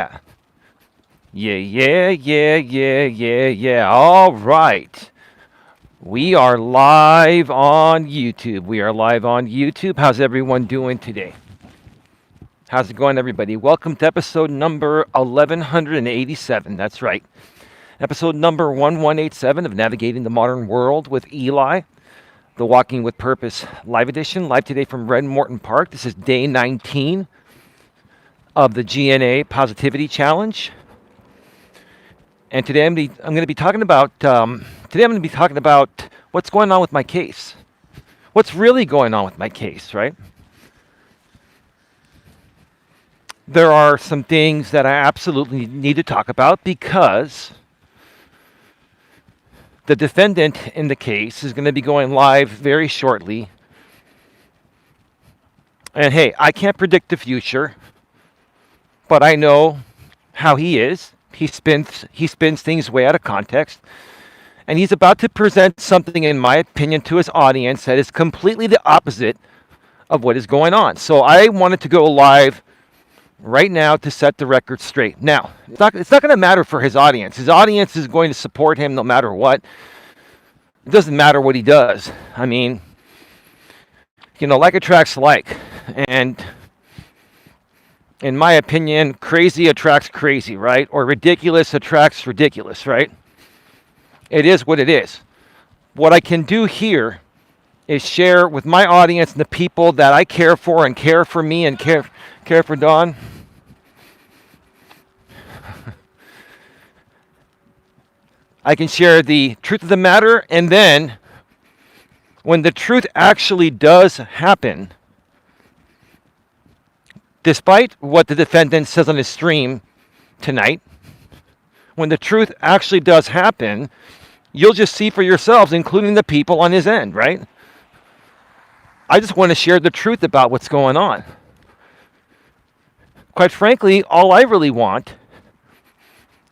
Yeah. All right. We are live on YouTube. How's everyone doing today? How's it going, everybody? Welcome to episode number 1187. That's right. Episode number 1187 of Navigating the Modern World with Eli, the Walking with Purpose live edition. Live today from Red Morton Park. This is day 19 of the GNA Positivity Challenge. And today I'm going to be talking about what's going on with my case. What's really going on with my case, right? There are some things that I absolutely need to talk about because the defendant in the case is going to be going live very shortly. And hey, I can't predict the future, but I know how he is. He spins things way out of context. And he's about to present something, in my opinion, to his audience that is completely the opposite of what is going on. So I wanted to go live right now to set the record straight. Now, it's not going to matter for his audience. His audience is going to support him no matter what. It doesn't matter what he does. I mean, like attracts like. And in my opinion, crazy attracts crazy, right? Or ridiculous attracts ridiculous, right? It is what it is. What I can do here is share with my audience and the people that I care for and care for me and care for Dawn. I can share the truth of the matter, and then when the truth actually does happen, despite what the defendant says on his stream tonight, when the truth actually does happen, you'll just see for yourselves, including the people on his end, right? I just want to share the truth about what's going on. Quite frankly, all I really want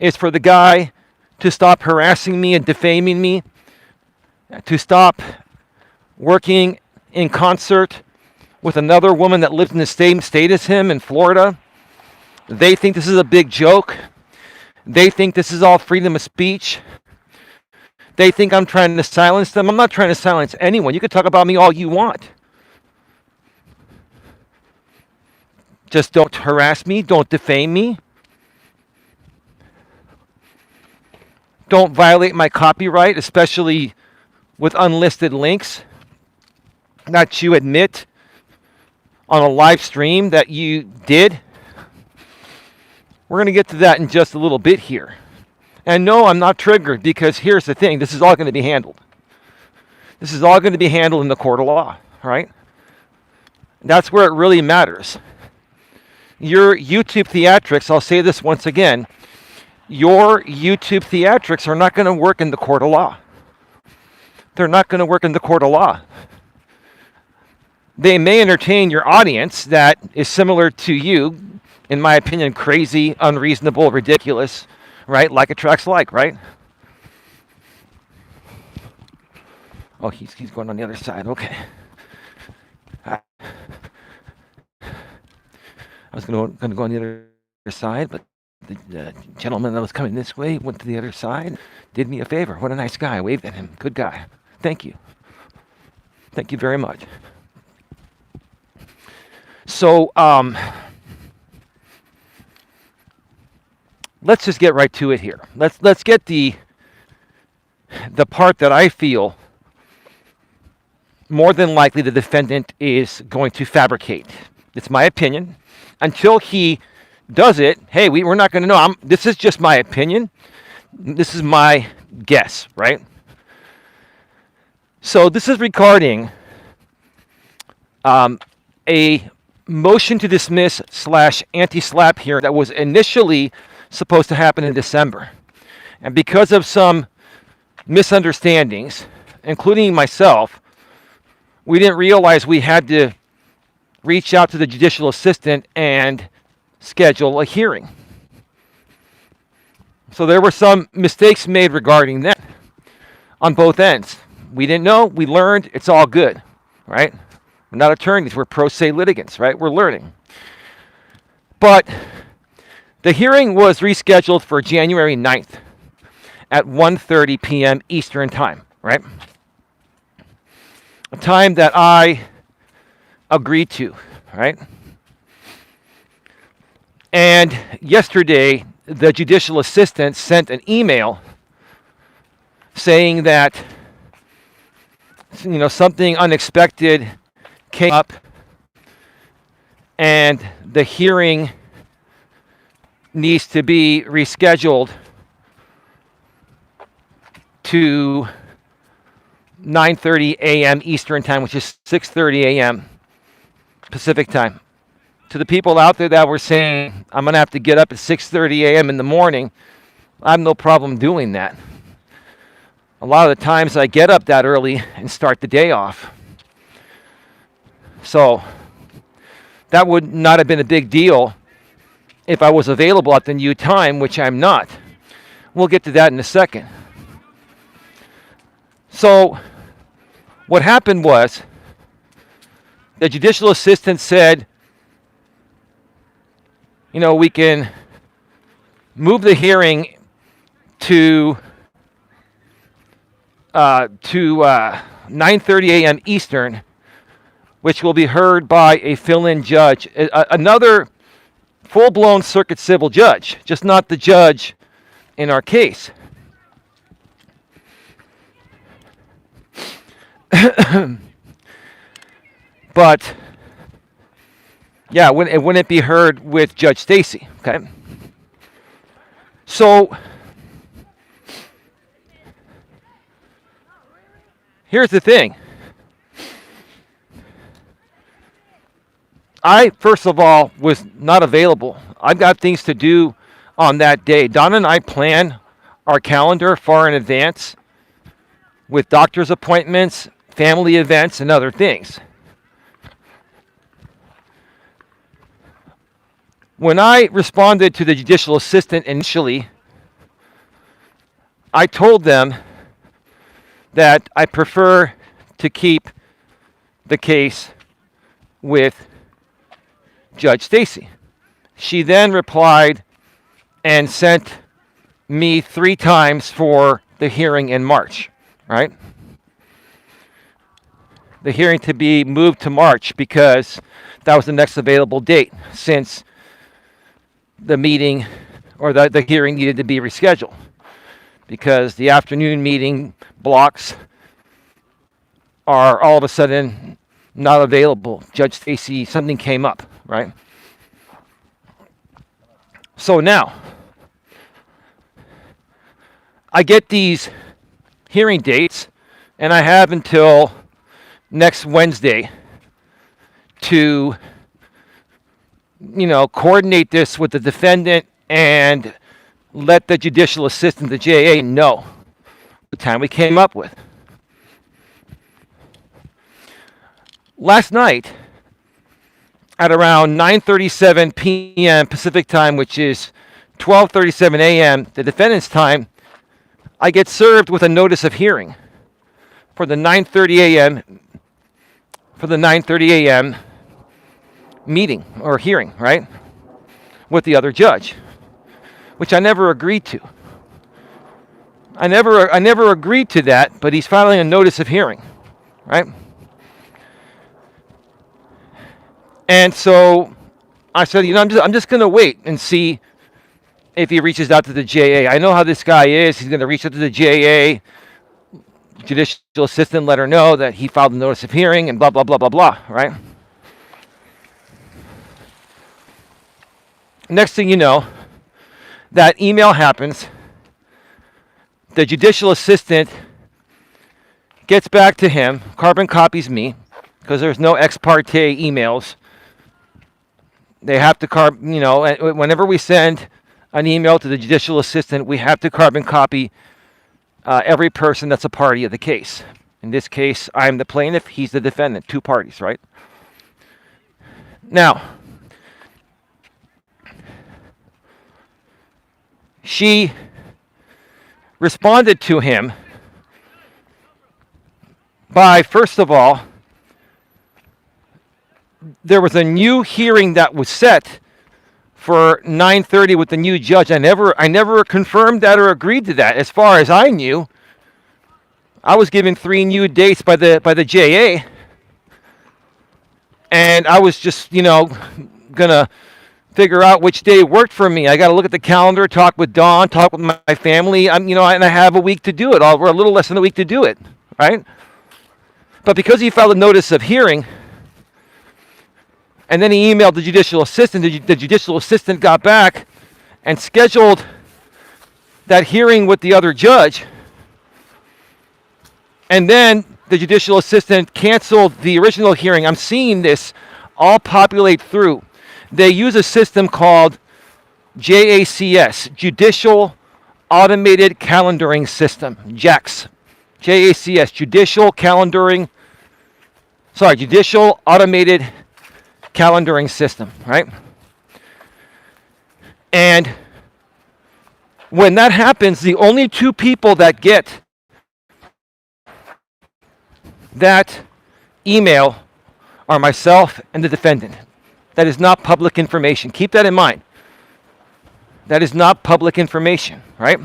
is for the guy to stop harassing me and defaming me, to stop working in concert with another woman that lives in the same state as him in Florida. They think this is a big joke. They think this is all freedom of speech. They think I'm trying to silence them. I'm not trying to silence anyone. You can talk about me all you want. Just don't harass me. Don't defame me. Don't violate my copyright, especially with unlisted links that you admit on a live stream that you did. We're going to get to that in just a little bit here. And no, I'm not triggered, because here's the thing. This is all going to be handled. This is all going to be handled in the court of law, right? That's where it really matters. Your YouTube theatrics, I'll say this once again, your YouTube theatrics are not going to work in the court of law. They're not going to work in the court of law. They may entertain your audience that is similar to you, in my opinion, crazy, unreasonable, ridiculous, right? Like attracts like, right? Oh, he's going on the other side. Okay. I was going to go on the other side, but the gentleman that was coming this way went to the other side, did me a favor. What a nice guy. I waved at him. Good guy. Thank you. Thank you very much. So, let's just get right to it here. Let's get the part that I feel more than likely the defendant is going to fabricate. It's my opinion. Until he does it, hey, we're not going to know. This is just my opinion. This is my guess, right? So this is regarding a motion to dismiss / anti-SLAPP hearing that was initially supposed to happen in December. And because of some misunderstandings, including myself, we didn't realize we had to reach out to the judicial assistant and schedule a hearing. So there were some mistakes made regarding that on both ends. We didn't know, we learned, it's all good, right? We're not attorneys, we're pro se litigants, right? We're learning. But The hearing was rescheduled for January 9th at 1:30 p.m. Eastern Time, right? A time that I agreed to, right? And yesterday, the judicial assistant sent an email saying that, something unexpected came up and the hearing needs to be rescheduled to 9:30 a.m. Eastern Time, which is 6:30 a.m. Pacific Time. To the people out there that were saying, I'm going to have to get up at 6:30 a.m. in the morning, I have no problem doing that. A lot of the times I get up that early and start the day off. So that would not have been a big deal if I was available at the new time, which I'm not. We'll get to that in a second. So what happened was the judicial assistant said, we can move the hearing to 9:30 a.m. Eastern, which will be heard by a fill-in judge, another full-blown circuit civil judge, just not the judge in our case. But yeah, wouldn't it be heard with Judge Stacy? Okay. So here's the thing. I, first of all, was not available. I've got things to do on that day. Donna and I plan our calendar far in advance with doctor's appointments, family events, and other things. When I responded to the judicial assistant initially, I told them that I prefer to keep the case with Judge Stacy. She then replied and sent me 3 times for the hearing in March, right? The hearing to be moved to March because that was the next available date, since the meeting or the hearing needed to be rescheduled because the afternoon meeting blocks are all of a sudden not available. Judge Stacy, something came up, right? So now I get these hearing dates and I have until next Wednesday to coordinate this with the defendant and let the judicial assistant, the JA, know the time we came up with. Last night, at around 9:37 p.m. Pacific Time, which is 12:37 a.m. the defendant's time, I get served with a notice of hearing for the 9:30 a.m. meeting or hearing, right, with the other judge, which I never agreed to. I never agreed to that, but he's filing a notice of hearing, right? And so I said, I'm just going to wait and see if he reaches out to the JA. I know how this guy is. He's going to reach out to the JA, judicial assistant, let her know that he filed a notice of hearing and blah, blah, blah, blah, blah, right? Next thing you know, that email happens. The judicial assistant gets back to him, carbon copies me, because there's no ex parte emails. They have to whenever we send an email to the judicial assistant, we have to carbon copy every person that's a party of the case. In this case, I'm the plaintiff, he's the defendant, 2 parties, right? Now, she responded to him by, first of all, there was a new hearing that was set for 9:30 with the new judge. I never confirmed that or agreed to that. As far as I knew, I was given 3 new dates by the JA, and I was just, gonna figure out which day worked for me. I got to look at the calendar, talk with Dawn, talk with my family. And I have a week to do it. Or a little less than a week to do it, right? But because he filed a notice of hearing, and then he emailed the judicial assistant, the judicial assistant got back and scheduled that hearing with the other judge. And then the judicial assistant canceled the original hearing. I'm seeing this all populate through. They use a system called JACS, Judicial Automated Calendaring System, JACS. JACS, Judicial Automated Calendaring System, right? And when that happens, the only 2 people that get that email are myself and the defendant. That is not public information. Keep that in mind. That is not public information, right?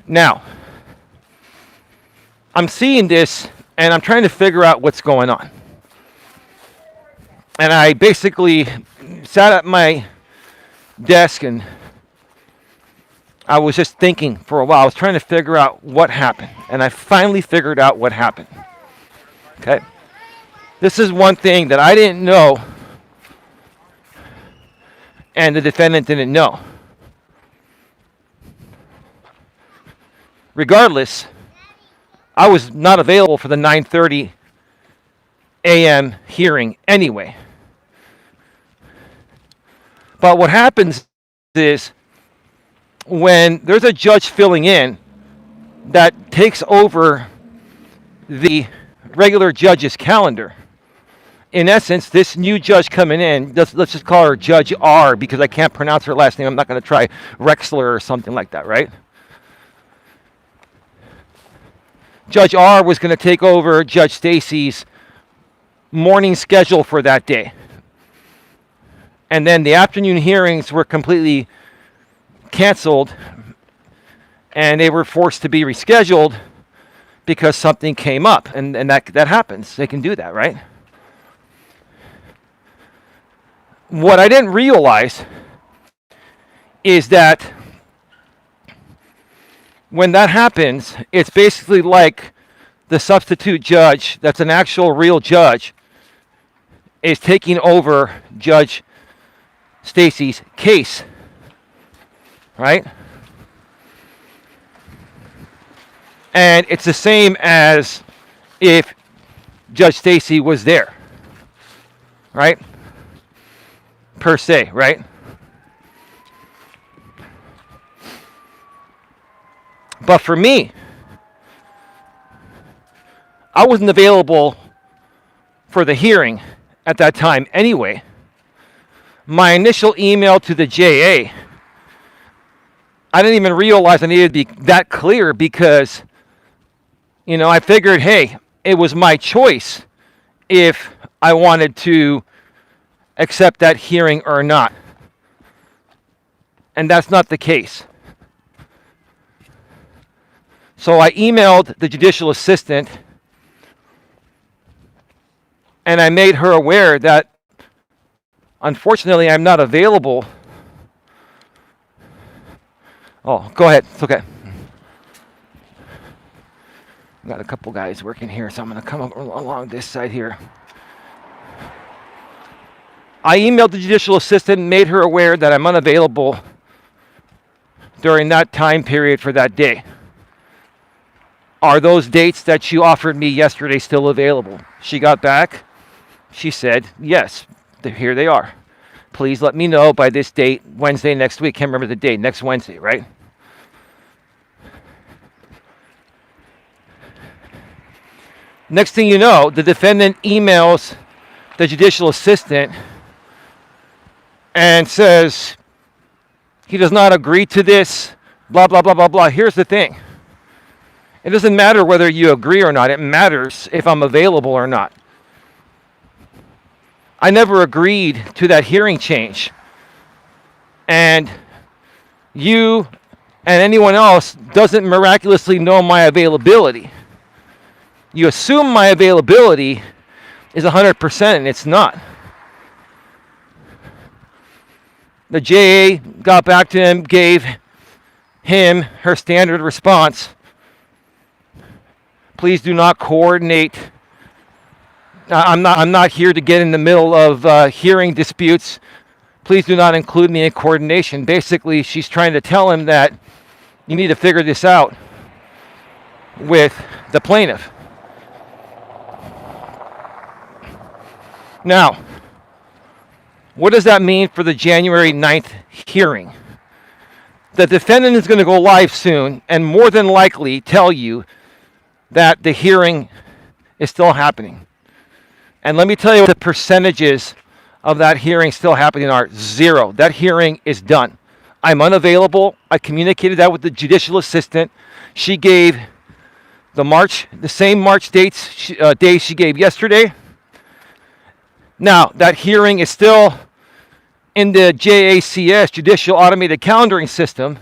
Now, I'm seeing this and I'm trying to figure out what's going on. And I basically sat at my desk and I was just thinking for a while. I was trying to figure out what happened. And I finally figured out what happened. Okay? This is one thing that I didn't know and the defendant didn't know. Regardless, I was not available for the 9:30 a.m. hearing anyway. But what happens is when there's a judge filling in that takes over the regular judge's calendar, in essence, this new judge coming in, let's just call her Judge R because I can't pronounce her last name. I'm not going to try Rexler or something like that, right? Judge R was going to take over Judge Stacy's morning schedule for that day. And then the afternoon hearings were completely canceled and they were forced to be rescheduled because something came up. And that happens. They can do that, right? What I didn't realize is that when that happens, it's basically like the substitute judge, that's an actual real judge, is taking over Judge Stacy's case, right? And it's the same as if Judge Stacy was there, right? Per se, right? But for me, I wasn't available for the hearing at that time anyway. My initial email to the JA, I didn't even realize I needed to be that clear because, I figured, hey, it was my choice if I wanted to accept that hearing or not. And that's not the case. So I emailed the judicial assistant and I made her aware that unfortunately I'm not available. Oh, go ahead. It's okay. I've got a couple guys working here, so I'm going to come along this side here. I emailed the judicial assistant and made her aware that I'm unavailable during that time period for that day. Are those dates that you offered me yesterday still available? She got back. She said, yes, here they are. Please let me know by this date, Wednesday next week. Can't remember the date, next Wednesday, right? Next thing you know, the defendant emails the judicial assistant and says he does not agree to this, blah, blah, blah, blah, blah. Here's the thing. It doesn't matter whether you agree or not. It matters if I'm available or not. I never agreed to that hearing change. And you and anyone else doesn't miraculously know my availability. You assume my availability is 100%, and it's not. The JA got back to him, gave him her standard response. Please do not coordinate. I'm not here to get in the middle of hearing disputes. Please do not include me in coordination. Basically, she's trying to tell him that you need to figure this out with the plaintiff. Now, what does that mean for the January 9th hearing? The defendant is going to go live soon and more than likely tell you that the hearing is still happening. And let me tell you what the percentages of that hearing still happening are. 0. That hearing is done. I'm unavailable. I communicated that with the judicial assistant. She gave the same March days she gave yesterday. Now, that hearing is still in the JACS, Judicial Automated Calendaring System.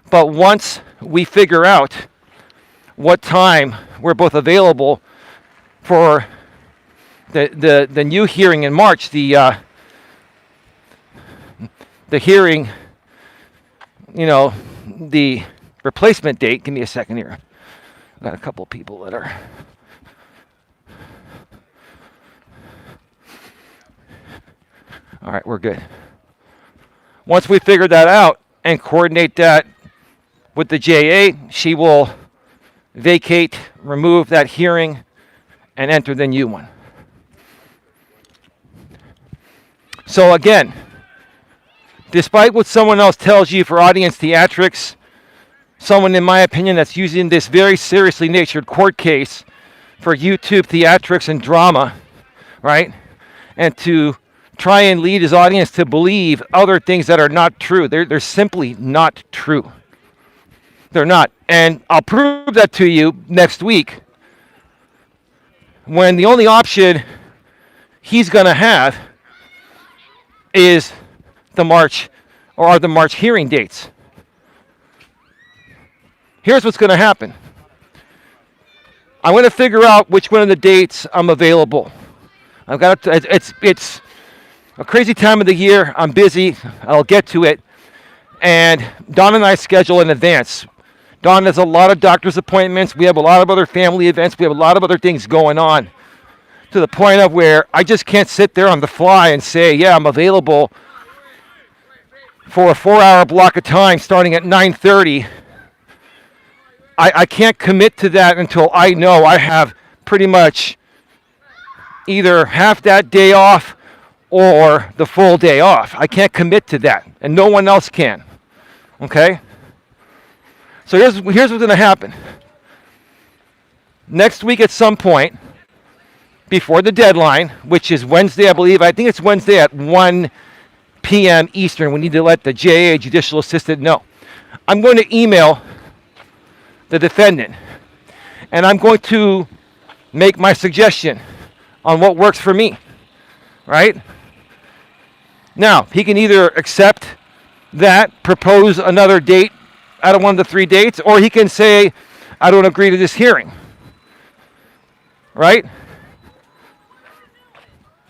But once we figure out what time we're both available for the new hearing in March, the hearing, the replacement date. Give me a second here. I've got a couple people that are. All right, we're good. Once we figure that out and coordinate that with the JA, she will vacate, remove that hearing, and enter the new one. So again, despite what someone else tells you for audience theatrics, someone, in my opinion, that's using this very seriously natured court case for YouTube theatrics and drama, right? And to try and lead his audience to believe other things that are not true. They're simply not true. They're not. And I'll prove that to you next week when the only option he's going to have is the March hearing dates. Here's what's going to happen. I'm going to figure out which one of the dates I'm available. It's a crazy time of the year. I'm busy. I'll get to it. And Don and I schedule in advance. Don has a lot of doctor's appointments. We have a lot of other family events. We have a lot of other things going on, to the point of where I just can't sit there on the fly and say, yeah, I'm available for a 4-hour block of time starting at 9:30. I can't commit to that until I know I have pretty much either half that day off or the full day off. I can't commit to that, and no one else can. Okay? So here's what's going to happen. Next week at some point, before the deadline, which is Wednesday, I believe. I think it's Wednesday at 1 p.m. Eastern. We need to let the JA judicial assistant know. I'm going to email the defendant, and I'm going to make my suggestion on what works for me, right? Now, he can either accept that, propose another date out of one of the 3 dates, or he can say, I don't agree to this hearing, right?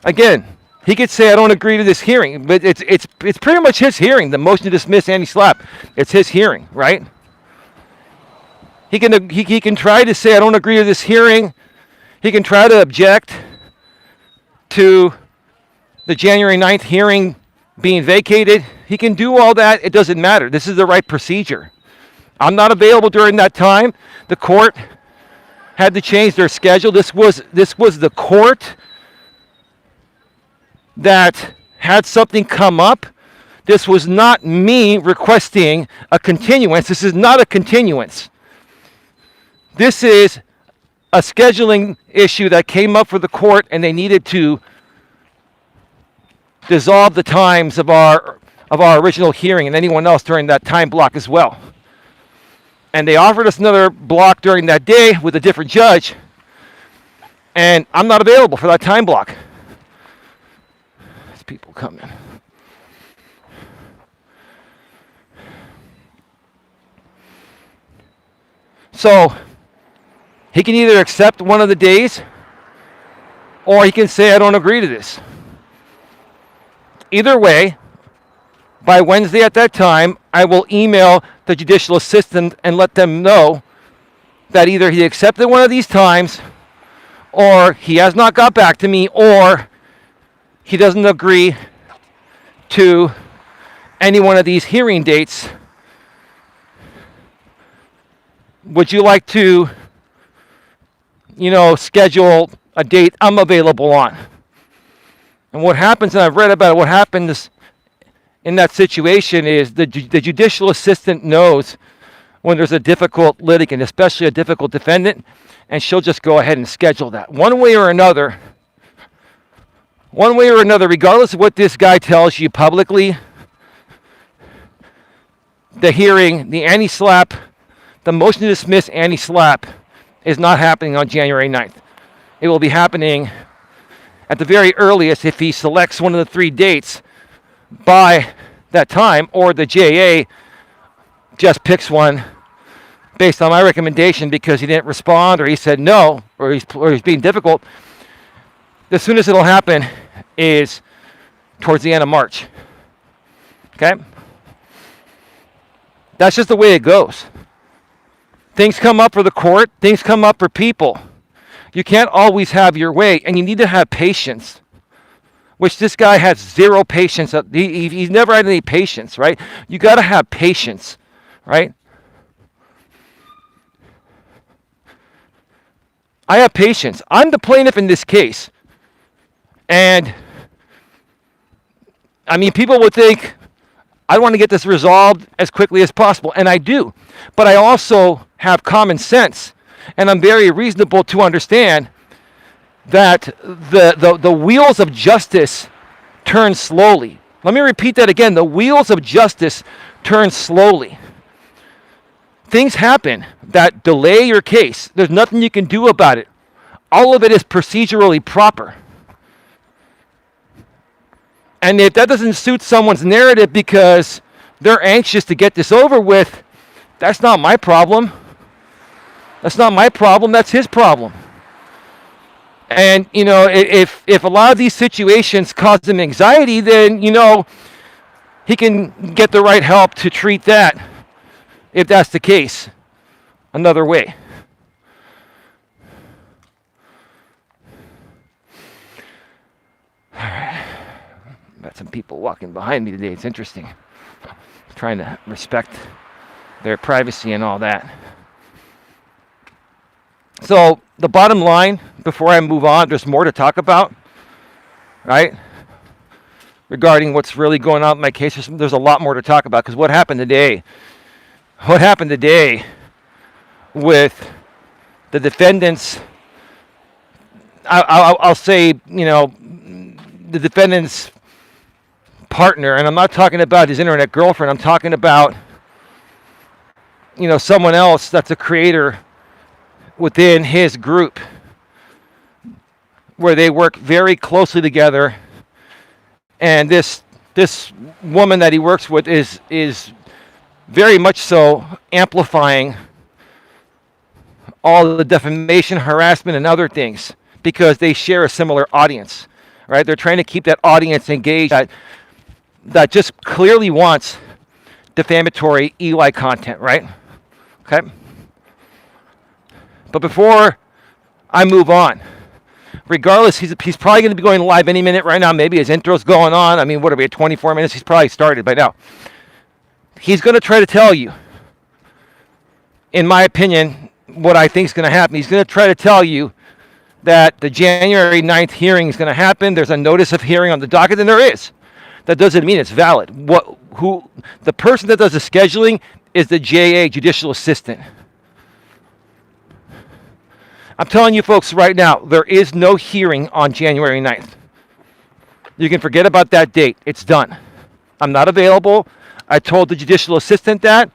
Again, he could say, I don't agree to this hearing, but it's pretty much his hearing. The motion to dismiss anti-SLAPP, it's his hearing, right? He can try to say, I don't agree to this hearing. He can try to object to the January 9th hearing being vacated. He can do all that. It doesn't matter. This is the right procedure. I'm not available during that time. The court had to change their schedule. This was the court that had something come up. This was not me requesting a continuance. This is not a continuance. This is a scheduling issue that came up for the court, and they needed to dissolve the times of our original hearing and anyone else during that time block as well. And they offered us another block during that day with a different judge, and I'm not available for that time block. people coming. So he can either accept one of the days, or he can say, I don't agree to this. Either way, by Wednesday at that time, I will email the judicial assistant and let them know that either he accepted one of these times, or he has not got back to me, or he doesn't agree to any one of these hearing dates. Would you like to, schedule a date I'm available on? And what happens, and I've read about it, what happens in that situation is the judicial assistant knows when there's a difficult litigant, especially a difficult defendant, and she'll just go ahead and schedule that. One way or another, regardless of what this guy tells you publicly, the hearing, the anti-SLAPP, the motion to dismiss anti-SLAPP is not happening on January 9th. It will be happening at the very earliest if he selects one of the 3 dates by that time, or the JA just picks one based on my recommendation because he didn't respond, or he said no, or he's being difficult. The soonest it'll happen is towards the end of March. Okay? That's just the way it goes. Things come up for the court, things come up for people. You can't always have your way, and you need to have patience, which this guy has zero patience. He's never had any patience, right? You got to have patience, right? I have patience. I'm the plaintiff in this case. And, people would think, I want to get this resolved as quickly as possible, and I do. But I also have common sense, and I'm very reasonable to understand that the wheels of justice turn slowly. Let me repeat that again. The wheels of justice turn slowly. Things happen that delay your case. There's nothing you can do about it. All of it is procedurally proper. And if that doesn't suit someone's narrative because they're anxious to get this over with, that's not my problem. That's not my problem. That's his problem. And, if a lot of these situations cause him anxiety, then, he can get the right help to treat that, if that's the case, another way. All right. Got some people walking behind me today. It's interesting. Trying to respect their privacy and all that. So the bottom line, before I move on, there's more to talk about, right? Regarding what's really going on in my case, there's a lot more to talk about, because what happened today with the defendants, I'll say, the defendant's partner, and I'm not talking about his internet girlfriend, I'm talking about, someone else that's a creator within his group, where they work very closely together, and this woman that he works with is very much so amplifying all of the defamation, harassment, and other things, because they share a similar audience, right? They're trying to keep that audience engaged that just clearly wants defamatory Eli content, right? Okay? But before I move on, regardless, he's probably going to be going live any minute right now. Maybe his intro's going on. What are we at 24 minutes? He's probably started by now. He's going to try to tell you, in my opinion, what I think is going to happen. He's going to try to tell you that the January 9th hearing is going to happen. There's a notice of hearing on the docket, and there is. That doesn't mean it's valid. The person that does the scheduling is the JA judicial assistant. I'm telling you folks right now, there is no hearing on January 9th. You can forget about that date. It's done. I'm not available. I told the judicial assistant that.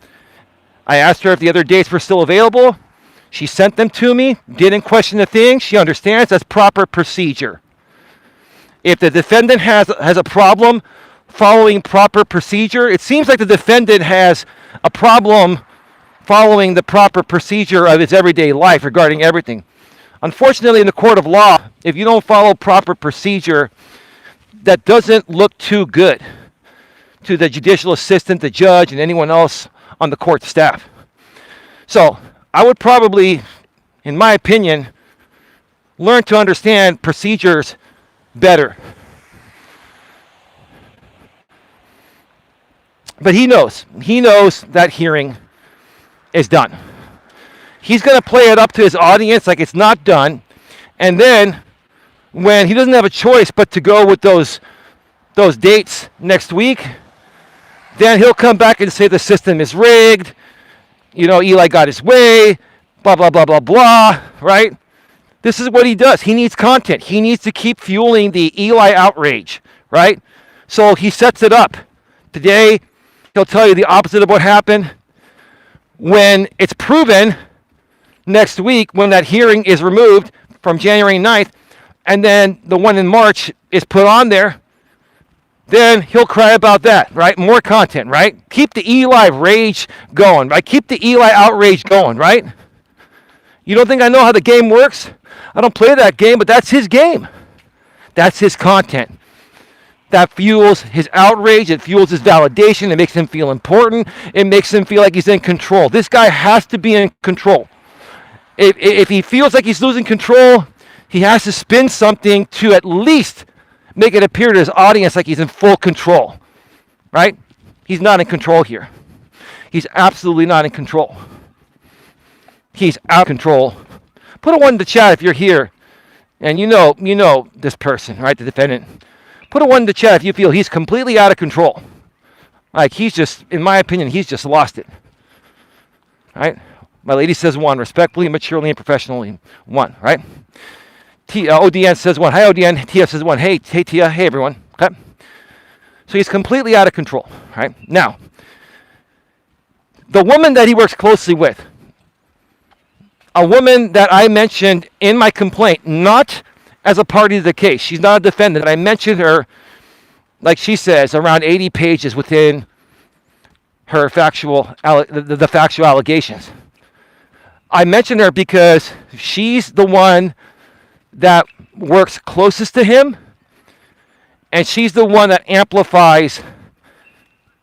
I asked her if the other dates were still available. She sent them to me, didn't question the thing. She understands that's proper procedure. If the defendant has a problem following proper procedure, it seems like the defendant has a problem following the proper procedure of his everyday life regarding everything. Unfortunately, in the court of law, if you don't follow proper procedure, that doesn't look too good to the judicial assistant, the judge, and anyone else on the court staff. So I would probably, in my opinion, learn to understand procedures better. But he knows that hearing is done. He's going to play it up to his audience like it's not done. And then when he doesn't have a choice but to go with those dates next week, then he'll come back and say the system is rigged. You know, Eli got his way, blah, blah, blah, blah, blah, right? This is what he does. He needs content. He needs to keep fueling the Eli outrage, right? So he sets it up. Today, he'll tell you the opposite of what happened. When it's proven next week, when that hearing is removed from January 9th, and then the one in March is put on there, then he'll cry about that, right? More content, right? Keep the Eli rage going, right? Keep the Eli outrage going, right? You don't think I know how the game works? I don't play that game, but that's his game. That's his content. That fuels his outrage. It fuels his validation. It makes him feel important. It makes him feel like he's in control. This guy has to be in control. If he feels like he's losing control, he has to spin something to at least make it appear to his audience like he's in full control, right? He's not in control here. He's absolutely not in control. He's out of control. Put a 1 in the chat if you're here and you know this person, right? The defendant. Put a 1 in the chat if you feel he's completely out of control. Like he's just, in my opinion, he's just lost it. Right? My lady says 1, respectfully, maturely, and professionally. 1, right? ODN says 1. Hi, ODN. Tia says 1. Hey, Tia. Hey, everyone. Okay. So he's completely out of control, right? Now, the woman that he works closely with, a woman that I mentioned in my complaint, not as a party to the case. She's not a defendant. I mentioned her, like she says, around 80 pages within her the factual allegations. I mentioned her because she's the one that works closest to him, and she's the one that amplifies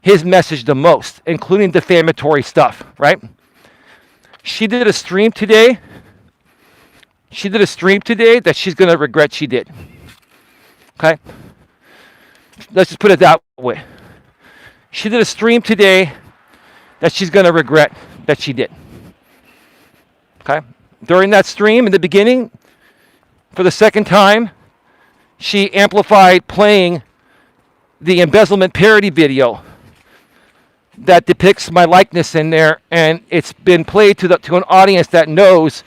his message the most, including defamatory stuff, right? She did a stream today. That she's going to regret she did. Okay? Let's just put it that way. She did a stream today that she's going to regret that she did. Okay? During that stream in the beginning, for the second time, she amplified playing the embezzlement parody video that depicts my likeness in there, and it's been played to an audience that knows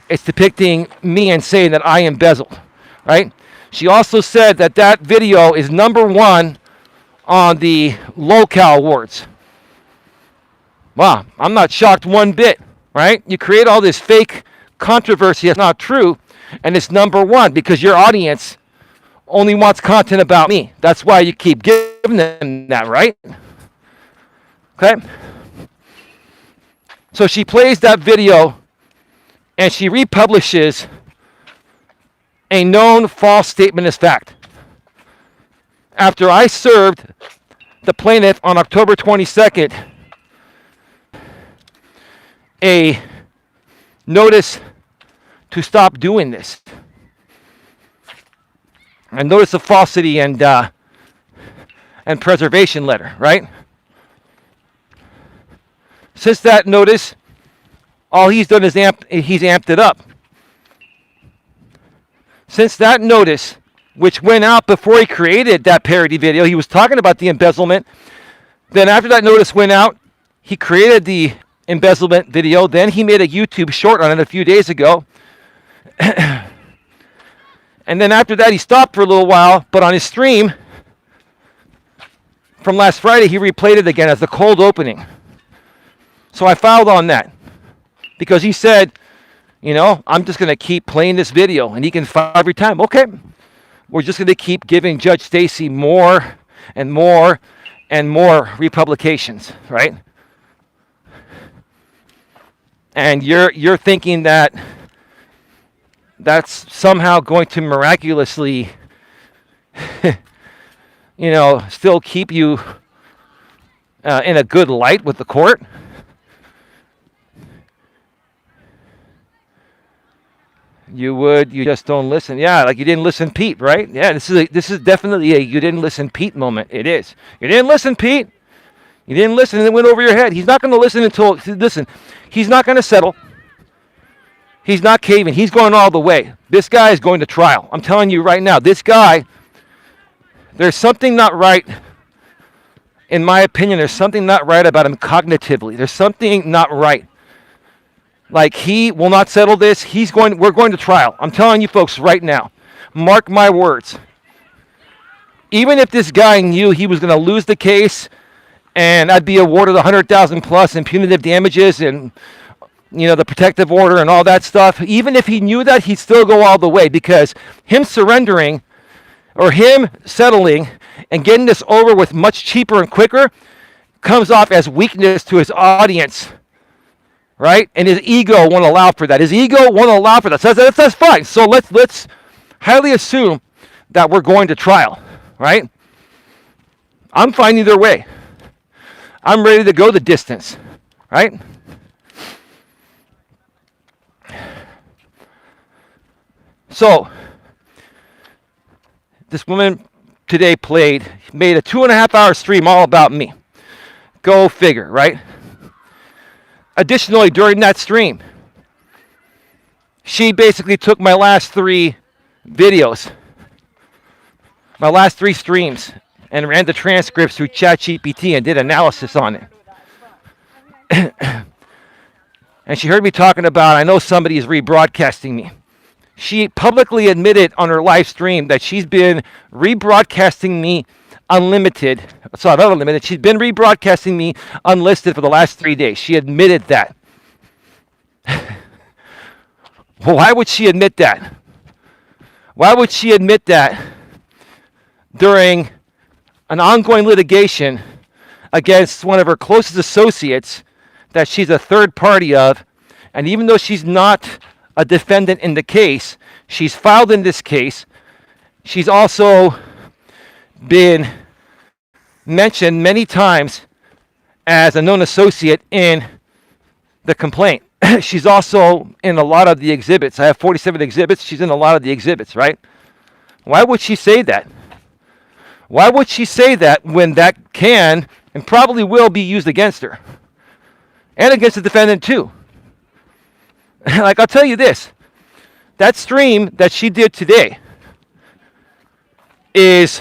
it's depicting me and saying that I embezzled, right? She also said that video is #1 on the locale awards. Wow, I'm not shocked one bit, right? You create all this fake controversy that's not true, and it's #1 because your audience only wants content about me. That's why you keep giving them that, right? Okay? So she plays that video and she republishes a known false statement as fact. After I served the plaintiff on October 22nd a notice to stop doing this. A notice of falsity and preservation letter, right? Since that notice, all he's done is he's amped it up. Since that notice, which went out before he created that parody video, he was talking about the embezzlement. Then after that notice went out, he created the embezzlement video. Then he made a YouTube short on it a few days ago. And then after that, he stopped for a little while, but on his stream from last Friday, he replayed it again as the cold opening. So I filed on that because he said, I'm just going to keep playing this video and he can file every time. Okay, we're just going to keep giving Judge Stacy more and more and more republications, right? And you're thinking that that's somehow going to miraculously, still keep you in a good light with the court. You just don't listen. Yeah, like you didn't listen, Pete, right? Yeah, this is definitely a you didn't listen, Pete moment. It is. You didn't listen, Pete. You didn't listen, and it went over your head. He's not going to listen listen, he's not going to settle. He's not caving. He's going all the way. This guy is going to trial. I'm telling you right now, this guy, there's something not right. In my opinion, there's something not right about him cognitively. There's something not right. Like, he will not settle this. We're going to trial. I'm telling you folks right now. Mark my words. Even if this guy knew he was going to lose the case and I'd be awarded $100,000 plus in punitive damages and the protective order and all that stuff, even if he knew that, he'd still go all the way, because him surrendering or him settling and getting this over with much cheaper and quicker comes off as weakness to his audience, right? And his ego won't allow for that. His ego won't allow for that. So that's fine. So let's highly assume that we're going to trial, right? I'm fine either way. I'm ready to go the distance, right? So, this woman today made a 2.5-hour stream all about me. Go figure, right? Additionally, during that stream, she basically took my last 3 videos, my last 3 streams, and ran the transcripts through ChatGPT and did analysis on it. And she heard me talking about, I know somebody is rebroadcasting me. She publicly admitted on her live stream that she's been rebroadcasting me unlimited. Sorry, not unlimited. She's been rebroadcasting me unlisted for the last 3 days. She admitted that. Well, why would she admit that? Why would she admit that during an ongoing litigation against one of her closest associates that she's a third party of? And even though she's not a defendant in the case, she's filed in this case. She's also been mentioned many times as a known associate in the complaint. She's also in a lot of the exhibits. I have 47 exhibits. She's in a lot of the exhibits, right? Why would she say that? Why would she say that when that can and probably will be used against her? And against the defendant too. Like, I'll tell you this. That stream that she did today is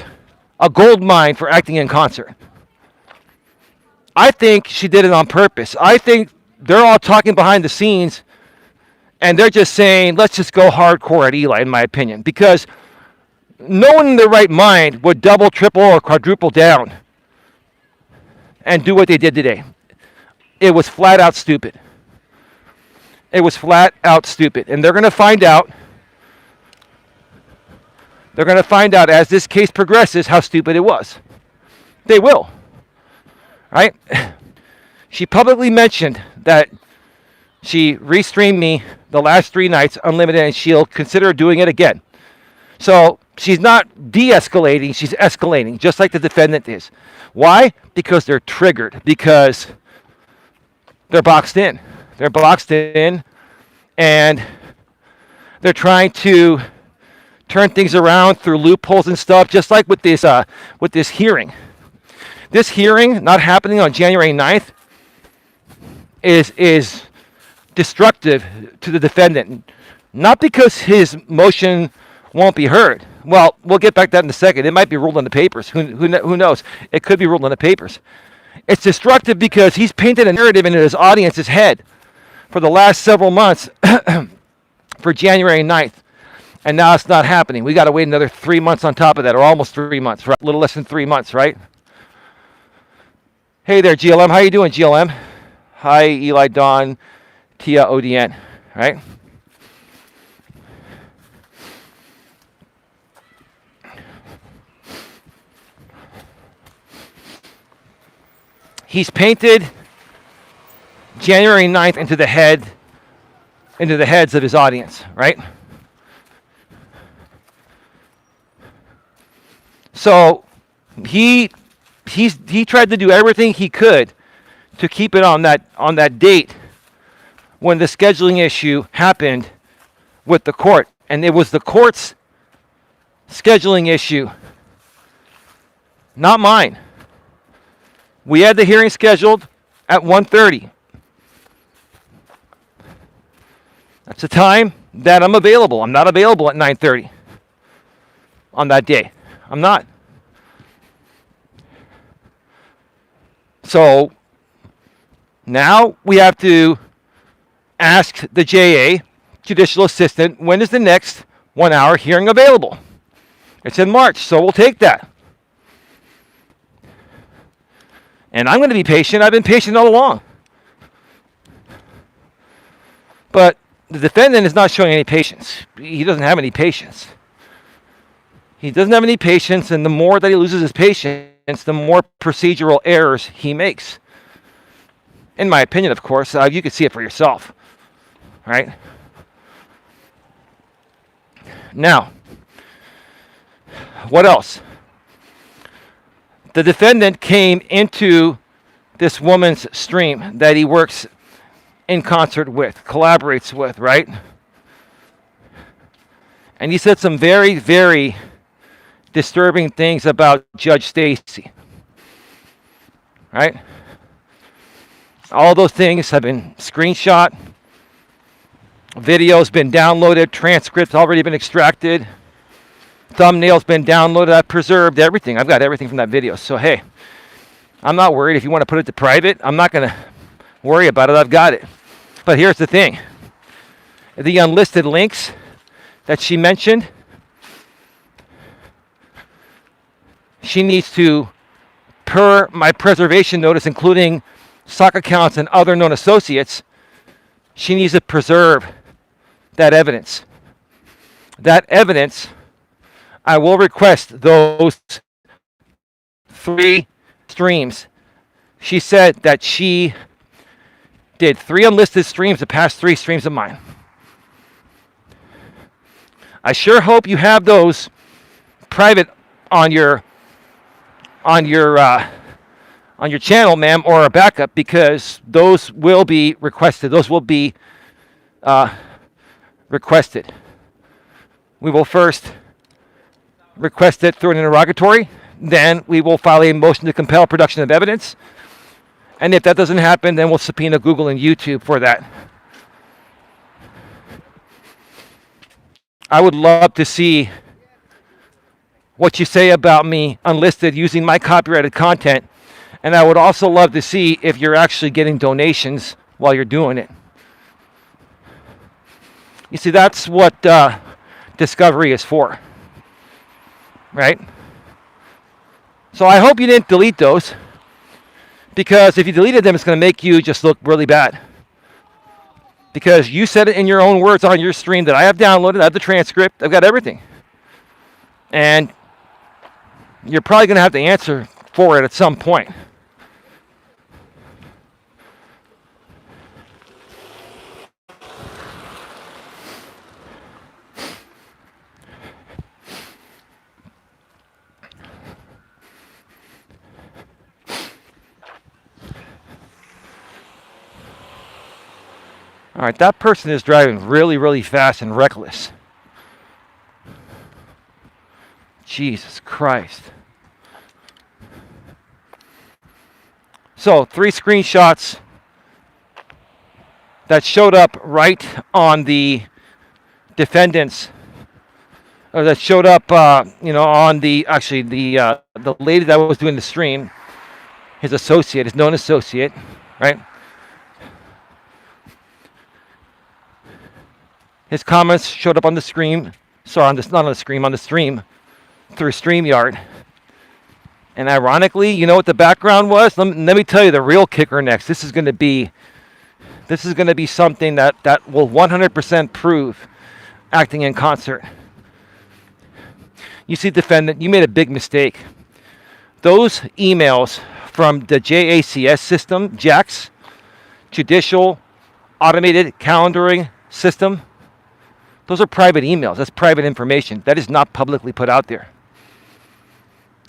a gold mine for acting in concert. I think she did it on purpose. I think they're all talking behind the scenes, and they're just saying, let's just go hardcore at Eli, in my opinion. Because no one in their right mind would double, triple, or quadruple down and do what they did today. It was flat out stupid. It was flat out stupid. And they're going to find out. They're going to find out as this case progresses how stupid it was. They will. Right? She publicly mentioned that she restreamed me the last 3 nights unlimited, and she'll consider doing it again. So she's not de-escalating, she's escalating, just like the defendant is. Why? Because they're triggered. Because they're boxed in. They're boxed in, and they're trying to turn things around through loopholes and stuff, just like with this hearing. This hearing not happening on January 9th is destructive to the defendant. Not because his motion won't be heard. Well, we'll get back to that in a second. It might be ruled in the papers. Who knows? It could be ruled in the papers. It's destructive because he's painted a narrative in his audience's head for the last several months for January 9th. And now it's not happening. We got to wait another 3 months on top of that, or almost 3 months, right? A little less than 3 months, right? Hey there, GLM. How you doing, GLM? Hi, Eli, Don, Tia, ODN, right? he's painted January 9th into the heads of his audience, right? So he tried to do everything he could to keep it on that date when the scheduling issue happened with the court, and it was the court's scheduling issue, not mine. We had the hearing scheduled at 1:30. That's the time that I'm available. I'm not available at 9:30 on that day. I'm not. So now we have to ask the JA, judicial assistant, when is the next 1 hour hearing available? It's in March, so we'll take that. And I'm going to be patient. I've been patient all along. But the defendant is not showing any patience. He doesn't have any patience. He doesn't have any patience, and the more that he loses his patience, the more procedural errors he makes. In my opinion, of course, you can see it for yourself, right? Now, what else? The defendant came into this woman's stream that he works in concert with, collaborates with, right? And he said some very, very disturbing things about Judge Stacy, right? All those things have been screenshot, videos been downloaded, transcripts already been extracted, thumbnails been downloaded. I've preserved everything. I've got everything from that video. So hey, I'm not worried. If you want to put it to private, I'm not going to worry about it. I've got it. But here's the thing. The unlisted links that she mentioned, she needs to, per my preservation notice, including stock accounts and other known associates, she needs to preserve that evidence. That evidence, I will request those 3 streams. She said that she did 3 unlisted streams, the past 3 streams of mine. I sure hope you have those private on your channel, ma'am, or a backup, because those will be requested. Those will be requested. We will first request it through an interrogatory. Then we will file a motion to compel production of evidence. And if that doesn't happen, then we'll subpoena Google and YouTube for that. I would love to see what you say about me unlisted using my copyrighted content. And I would also love to see if you're actually getting donations while you're doing it. You see, that's what discovery is for, right? So I hope you didn't delete those, because if you deleted them, it's going to make you just look really bad. Because you said it in your own words on your stream that I have downloaded, I have the transcript, I've got everything. And you're probably going to have to answer for it at some point. All right, that person is driving really, really fast and reckless. Jesus Christ. So, 3 screenshots that showed up right on the defendant's, or that showed up, on the lady that was doing the stream, his associate, his known associate, right? His comments showed up on the stream, not on the screen, on the stream, through StreamYard. And ironically, you know what the background was? Let me tell you the real kicker next. This is going to be something that will 100% prove acting in concert. You see, defendant, you made a big mistake. Those emails from the JACS system, JAX, Judicial Automated Calendaring System. Those are private emails. That's private information. That is not publicly put out there.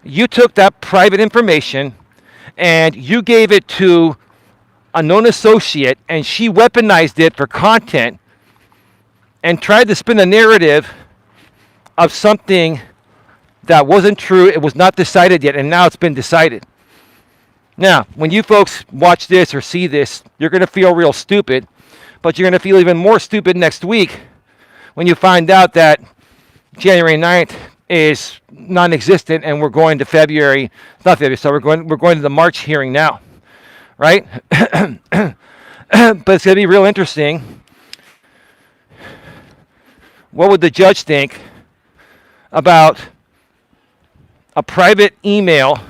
You took that private information and you gave it to a known associate, and she weaponized it for content and tried to spin a narrative of something that wasn't true. It was not decided yet, and now it's been decided. Now, when you folks watch this or see this, you're going to feel real stupid, but you're going to feel even more stupid next week when you find out that January 9th is non-existent and we're going to February, not February, so we're going to the March hearing now, right? But it's going to be real interesting. What would the judge think about a private email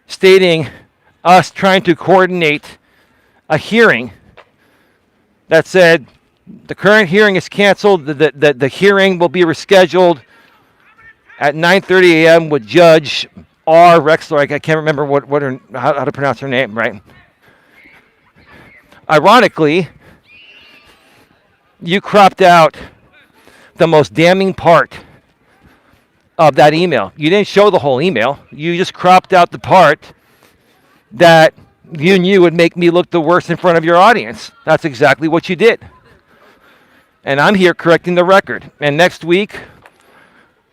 stating us trying to coordinate a hearing that said the current hearing is canceled, the hearing will be rescheduled at 9:30 a.m. with Judge R. Rexler. I can't remember how to pronounce her name, right? Ironically, you cropped out the most damning part of that email. You didn't show the whole email. You just cropped out the part that you knew would make me look the worst in front of your audience. That's exactly what you did. And I'm here correcting the record. And next week,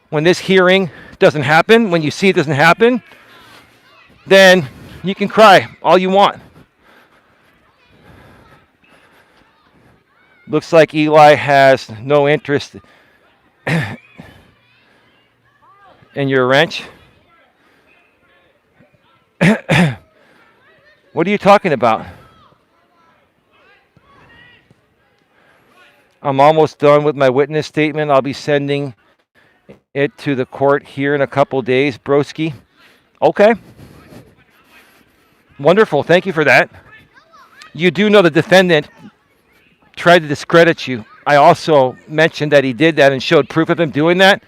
when this hearing doesn't happen, when you see it doesn't happen, then you can cry all you want. Looks like Eli has no interest in your wrench. What are you talking about? I'm almost done with my witness statement. I'll be sending it to the court here in a couple days, broski. Okay. Wonderful. Thank you for that. You do know the defendant tried to discredit you. I also mentioned that he did that and showed proof of him doing that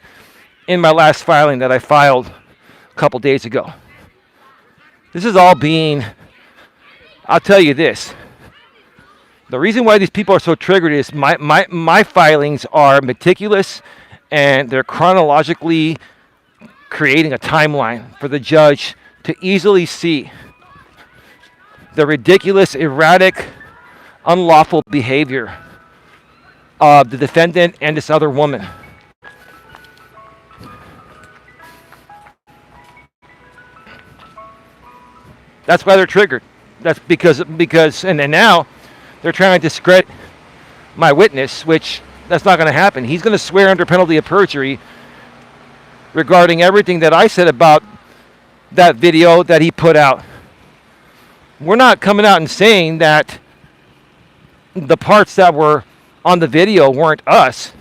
in my last filing that I filed a couple days ago. This is all being, I'll tell you this. The reason why these people are so triggered is my filings are meticulous and they're chronologically creating a timeline for the judge to easily see the ridiculous, erratic, unlawful behavior of the defendant and this other woman. That's why they're triggered. That's because and now they're trying to discredit my witness, which that's not going to happen. He's going to swear under penalty of perjury regarding everything that I said about that video that he put out. We're not coming out and saying that the parts that were on the video weren't us.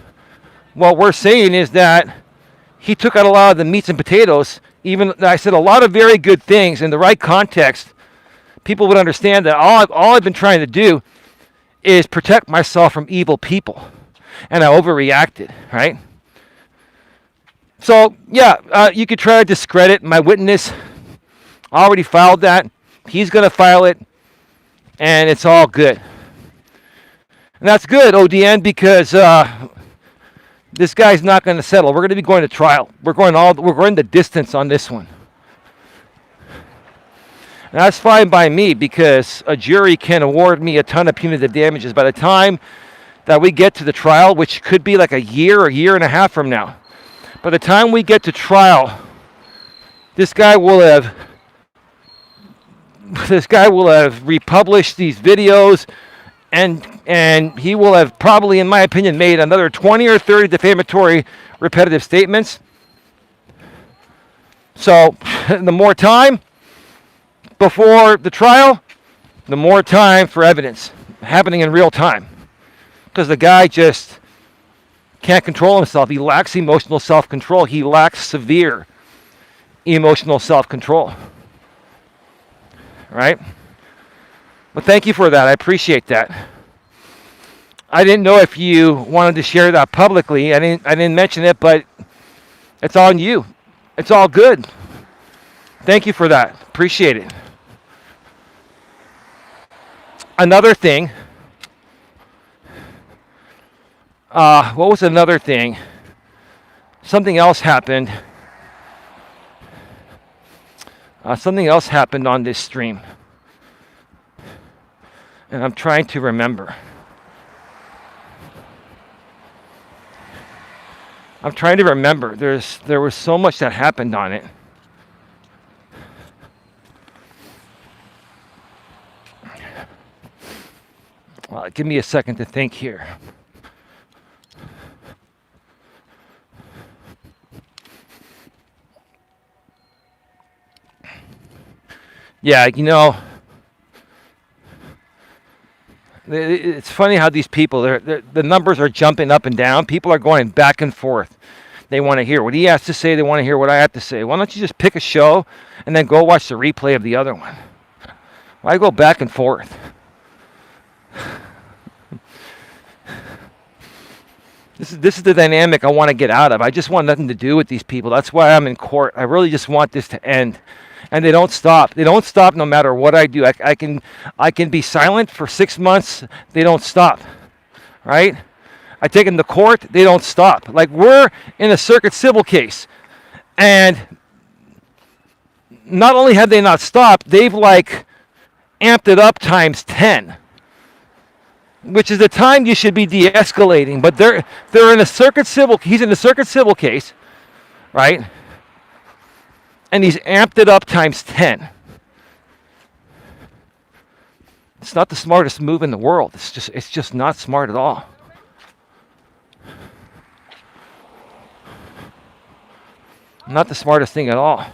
What we're saying is that he took out a lot of the meats and potatoes. Even I said a lot of very good things in the right context. People would understand that all I've been trying to do is protect myself from evil people. And I overreacted, right? So, yeah, you could try to discredit my witness. I already filed that. He's going to file it. And it's all good. And that's good, ODN, because this guy's not going to settle. We're going to be going to trial. We're going the distance on this one. And that's fine by me because a jury can award me a ton of punitive damages by the time that we get to the trial, which could be like a year and a half from now. By the time we get to trial, this guy will have republished these videos, and he will have probably, in my opinion, made another 20 or 30 defamatory repetitive statements. So the more time before the trial, the more time for evidence happening in real time. Because the guy just can't control himself. He lacks emotional self-control. He lacks severe emotional self-control. Right? Well, thank you for that. I appreciate that. I didn't know if you wanted to share that publicly. I didn't mention it, but it's on you. It's all good. Thank you for that. Appreciate it. Another thing. What was another thing? Something else happened. Something else happened on this stream. And I'm trying to remember. There was so much that happened on it. Well, give me a second to think here. Yeah, it's funny how these people, the numbers are jumping up and down. People are going back and forth. They want to hear what he has to say. They want to hear what I have to say. Why don't you just pick a show and then go watch the replay of the other one? Why go back and forth? This is the dynamic I want to get out of. I just want nothing to do with these people. That's why I'm in court. I really just want this to end. And they don't stop. They don't stop no matter what I do. I can be silent for 6 months. They don't stop. Right? I take them to court. They don't stop. Like, we're in a circuit civil case. And not only have they not stopped, they've like amped it up times 10. Which is the time you should be de-escalating. But they're in a circuit civil. He's in a circuit civil case. Right? And he's amped it up times 10. It's not the smartest move in the world. It's just not smart at all. Not the smartest thing at all.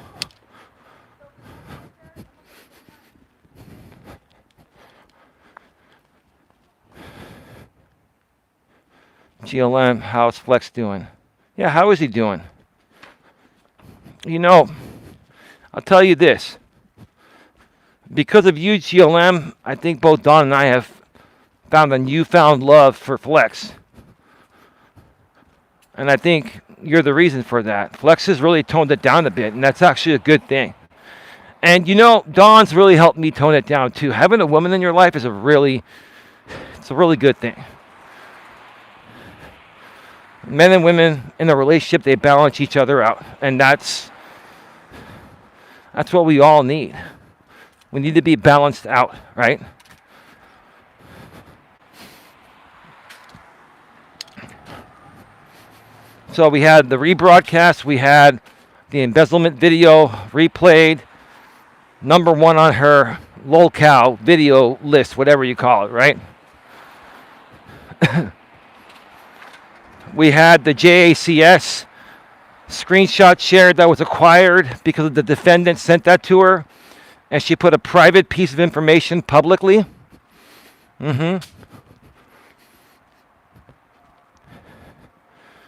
GLM, how's Flex doing? Yeah, how is he doing? I'll tell you this. Because of you, GLM, I think both Don and I have found a newfound love for Flex. And I think you're the reason for that. Flex has really toned it down a bit, and that's actually a good thing. And Don's really helped me tone it down too. Having a woman in your life is a really good thing. Men and women in a relationship, they balance each other out. And that's what we all need. We need to be balanced out, right? So we had the rebroadcast. We had the embezzlement video replayed. Number 1 on her lolcow video list, whatever you call it, right? We had the JACS screenshot shared that was acquired because the defendant sent that to her, and she put a private piece of information publicly.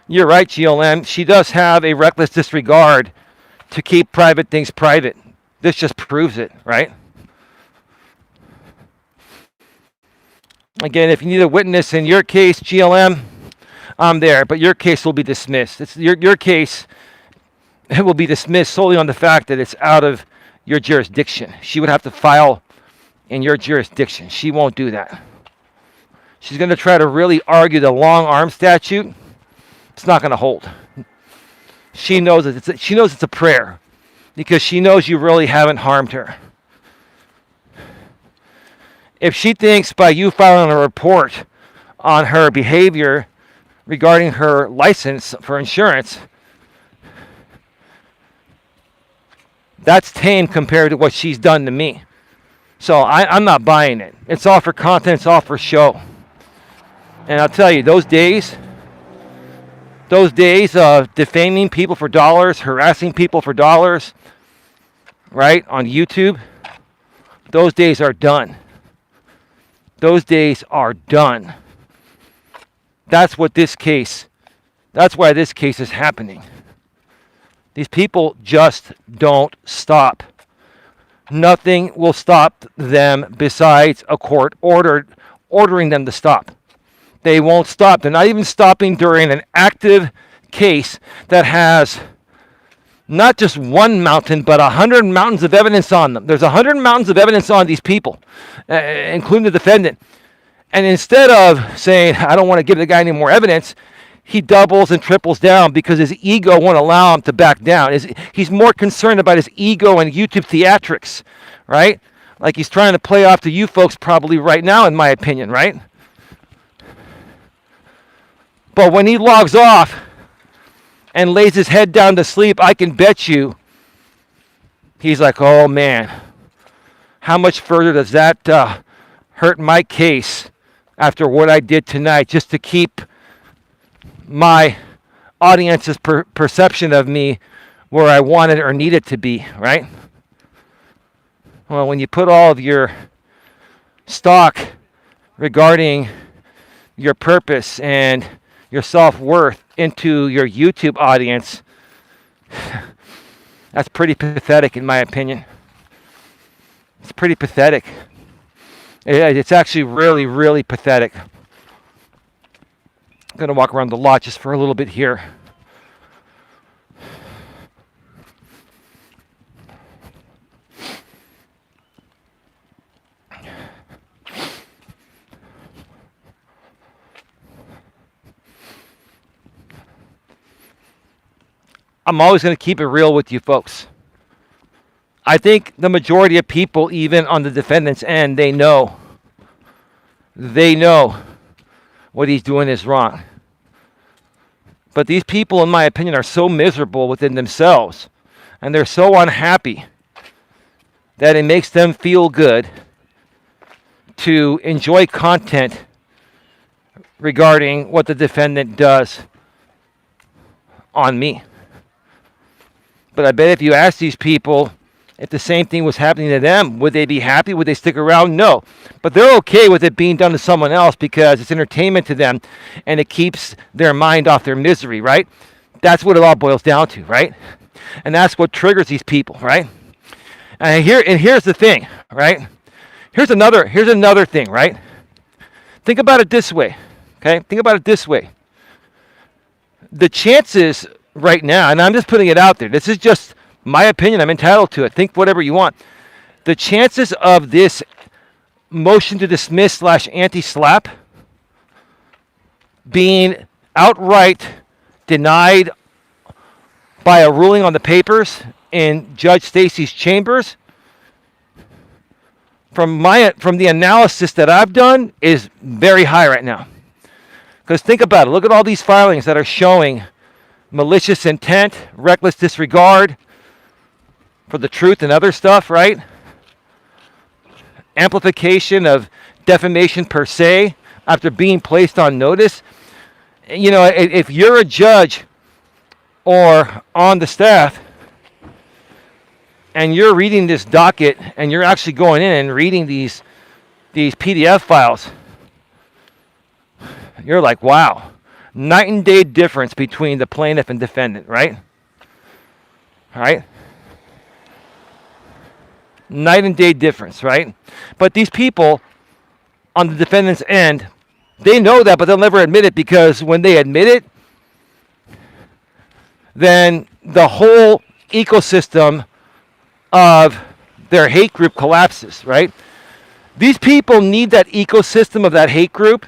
You're right, GLM. She does have a reckless disregard to keep private things private. This just proves it, right? Again, if you need a witness in your case, GLM, I'm there, but your case will be dismissed. It's your case will be dismissed solely on the fact that it's out of your jurisdiction. She would have to file in your jurisdiction. She won't do that. She's going to try to really argue the long arm statute. It's not going to hold. She knows it's a prayer because she knows you really haven't harmed her. If she thinks by you filing a report on her behavior regarding her license for insurance, that's tame compared to what she's done to me. So I'm not buying it. It's all for content. It's all for show. And I'll tell you, those days of defaming people for dollars, harassing people for dollars, right, on YouTube, those days are done. Those days are done. That's why this case is happening. These people just don't stop. Nothing will stop them besides a court ordering them to stop. They won't stop. They're not even stopping during an active case that has not just one mountain, but 100 mountains of evidence on them. There's 100 mountains of evidence on these people, including the defendant. And instead of saying, I don't want to give the guy any more evidence, he doubles and triples down because his ego won't allow him to back down. He's more concerned about his ego and YouTube theatrics, right? Like he's trying to play off to you folks probably right now, in my opinion, right? But when he logs off and lays his head down to sleep, I can bet you he's like, oh man, how much further does that hurt my case after what I did tonight just to keep my audience's perception of me where I wanted or needed to be, right? Well, when you put all of your stock regarding your purpose and your self-worth into your YouTube audience, that's pretty pathetic in my opinion. It's pretty pathetic. It's actually really, really pathetic. I'm going to walk around the lot just for a little bit here. I'm always going to keep it real with you folks. I think the majority of people, even on the defendant's end, they know what he's doing is wrong. But these people, in my opinion, are so miserable within themselves, and they're so unhappy that it makes them feel good to enjoy content regarding what the defendant does on me. But I bet if you ask these people if the same thing was happening to them, would they be happy? Would they stick around? No. But they're okay with it being done to someone else because it's entertainment to them and it keeps their mind off their misery, right? That's what it all boils down to, right? And that's what triggers these people, right? And here's the thing, right? Here's another thing, right? Think about it this way, okay? Think about it this way. The chances right now, and I'm just putting it out there, this is just my opinion, I'm entitled to it. Think whatever you want. The chances of this motion to dismiss / anti-slap being outright denied by a ruling on the papers in Judge Stacy's chambers, from the analysis that I've done, is very high right now. Because think about it. Look at all these filings that are showing malicious intent, reckless disregard for the truth and other stuff, right? Amplification of defamation per se after being placed on notice. You know, if you're a judge or on the staff and you're reading this docket and you're actually going in and reading these PDF files, you're like, wow, night and day difference between the plaintiff and defendant, right? All right? Night and day difference, right? But these people on the defendant's end, they know that, but they'll never admit it, because when they admit it, then the whole ecosystem of their hate group collapses, right? These people need that ecosystem of that hate group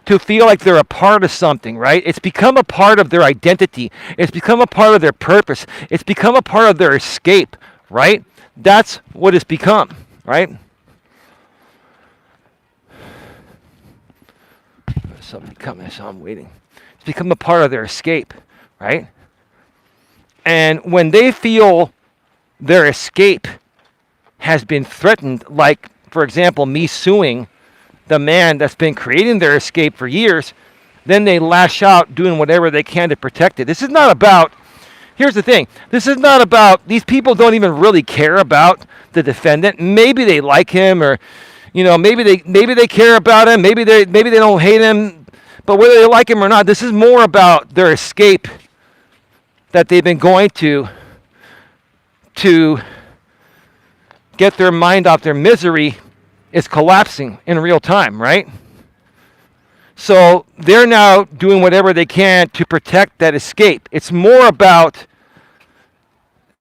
to feel like they're a part of something, right? It's become a part of their identity. It's become a part of their purpose. It's become a part of their escape, right? That's what it's become, right? Somebody coming, so I'm waiting. It's become a part of their escape, right? And when they feel their escape has been threatened, like, for example, me suing the man that's been creating their escape for years, then they lash out doing whatever they can to protect it. This is not about, here's the thing, this is not about, these people don't even really care about the defendant. Maybe they like him, or, you know, maybe they care about him, maybe they don't hate him, but whether they like him or not, this is more about their escape that they've been going to get their mind off their misery is collapsing in real time, right? So they're now doing whatever they can to protect that escape. It's more about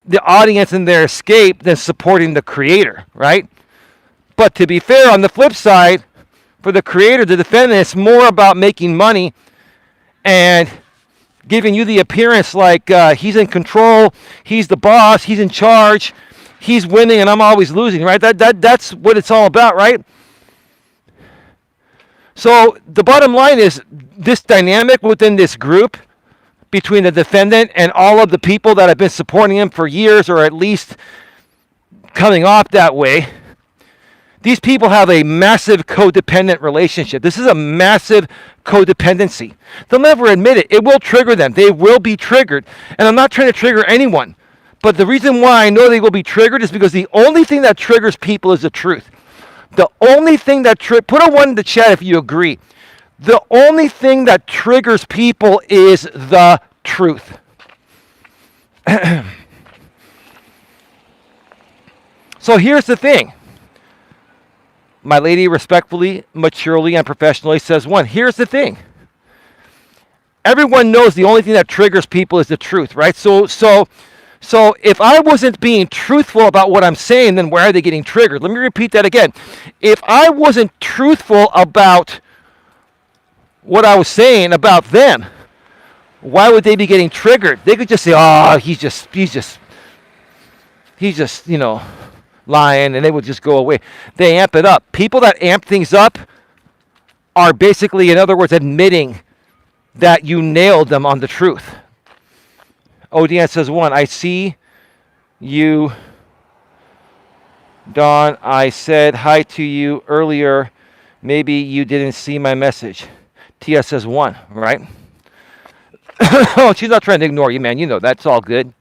the audience and their escape than supporting the creator, right? But to be fair, on the flip side, for the creator, the defendant, it's more about making money and giving you the appearance like he's in control, he's the boss, he's in charge, he's winning, and I'm always losing, right? That's what it's all about, right? So the bottom line is this dynamic within this group between the defendant and all of the people that have been supporting him for years, or at least coming off that way. These people have a massive codependent relationship. This is a massive codependency. They'll never admit it. It will trigger them. They will be triggered. And I'm not trying to trigger anyone. But the reason why I know they will be triggered is because the only thing that triggers people is the truth. The only thing that put a 1 in the chat if you agree. The only thing that triggers people is the truth. So here's the thing. My lady respectfully, maturely, and professionally says 1. Here's the thing. Everyone knows the only thing that triggers people is the truth, right? So if I wasn't being truthful about what I'm saying, then why are they getting triggered? Let me repeat that again. If I wasn't truthful about what I was saying about them, why would they be getting triggered? They could just say, "Oh, he's just, lying," and they would just go away. They amp it up. People that amp things up are basically, in other words, admitting that you nailed them on the truth. ODN says 1, I see you, Don. I said hi to you earlier. Maybe you didn't see my message. TS says 1, right? Oh, she's not trying to ignore you, man. You know that's all good.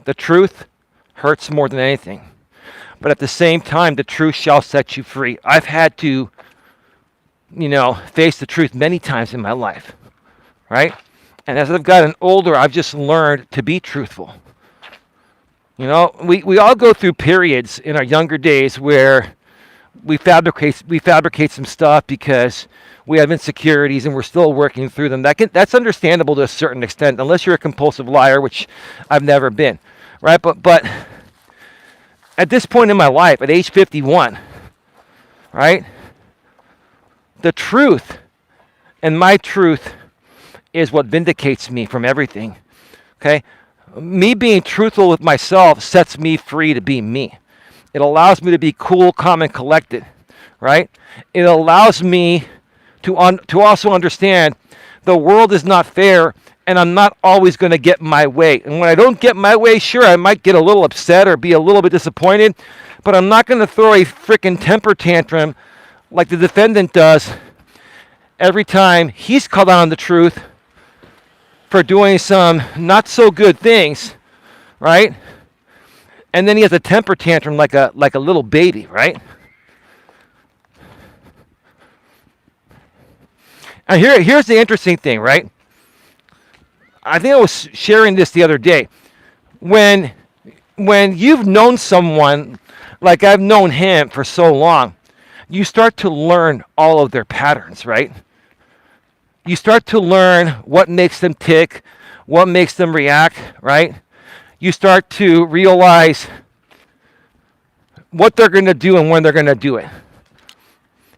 The truth hurts more than anything. But at the same time, the truth shall set you free. I've had to, face the truth many times in my life, right? And as I've gotten older, I've just learned to be truthful. We all go through periods in our younger days where we fabricate some stuff because we have insecurities and we're still working through them. That's understandable to a certain extent, unless you're a compulsive liar, which I've never been, right? But at this point in my life, at age 51, right? The truth, and my truth, is what vindicates me from everything. Okay? Me being truthful with myself sets me free to be me. It allows me to be cool, calm, and collected, right? It allows me to also understand the world is not fair, and I'm not always going to get my way. And when I don't get my way, sure, I might get a little upset or be a little bit disappointed, but I'm not going to throw a freaking temper tantrum like the defendant does every time he's called out on the truth for doing some not so good things, right? And then he has a temper tantrum like a little baby, right? And here's the interesting thing, right? I think I was sharing this the other day. When you've known someone like I've known him for so long, you start to learn all of their patterns, right? You start to learn what makes them tick, what makes them react, right? You start to realize what they're going to do and when they're going to do it.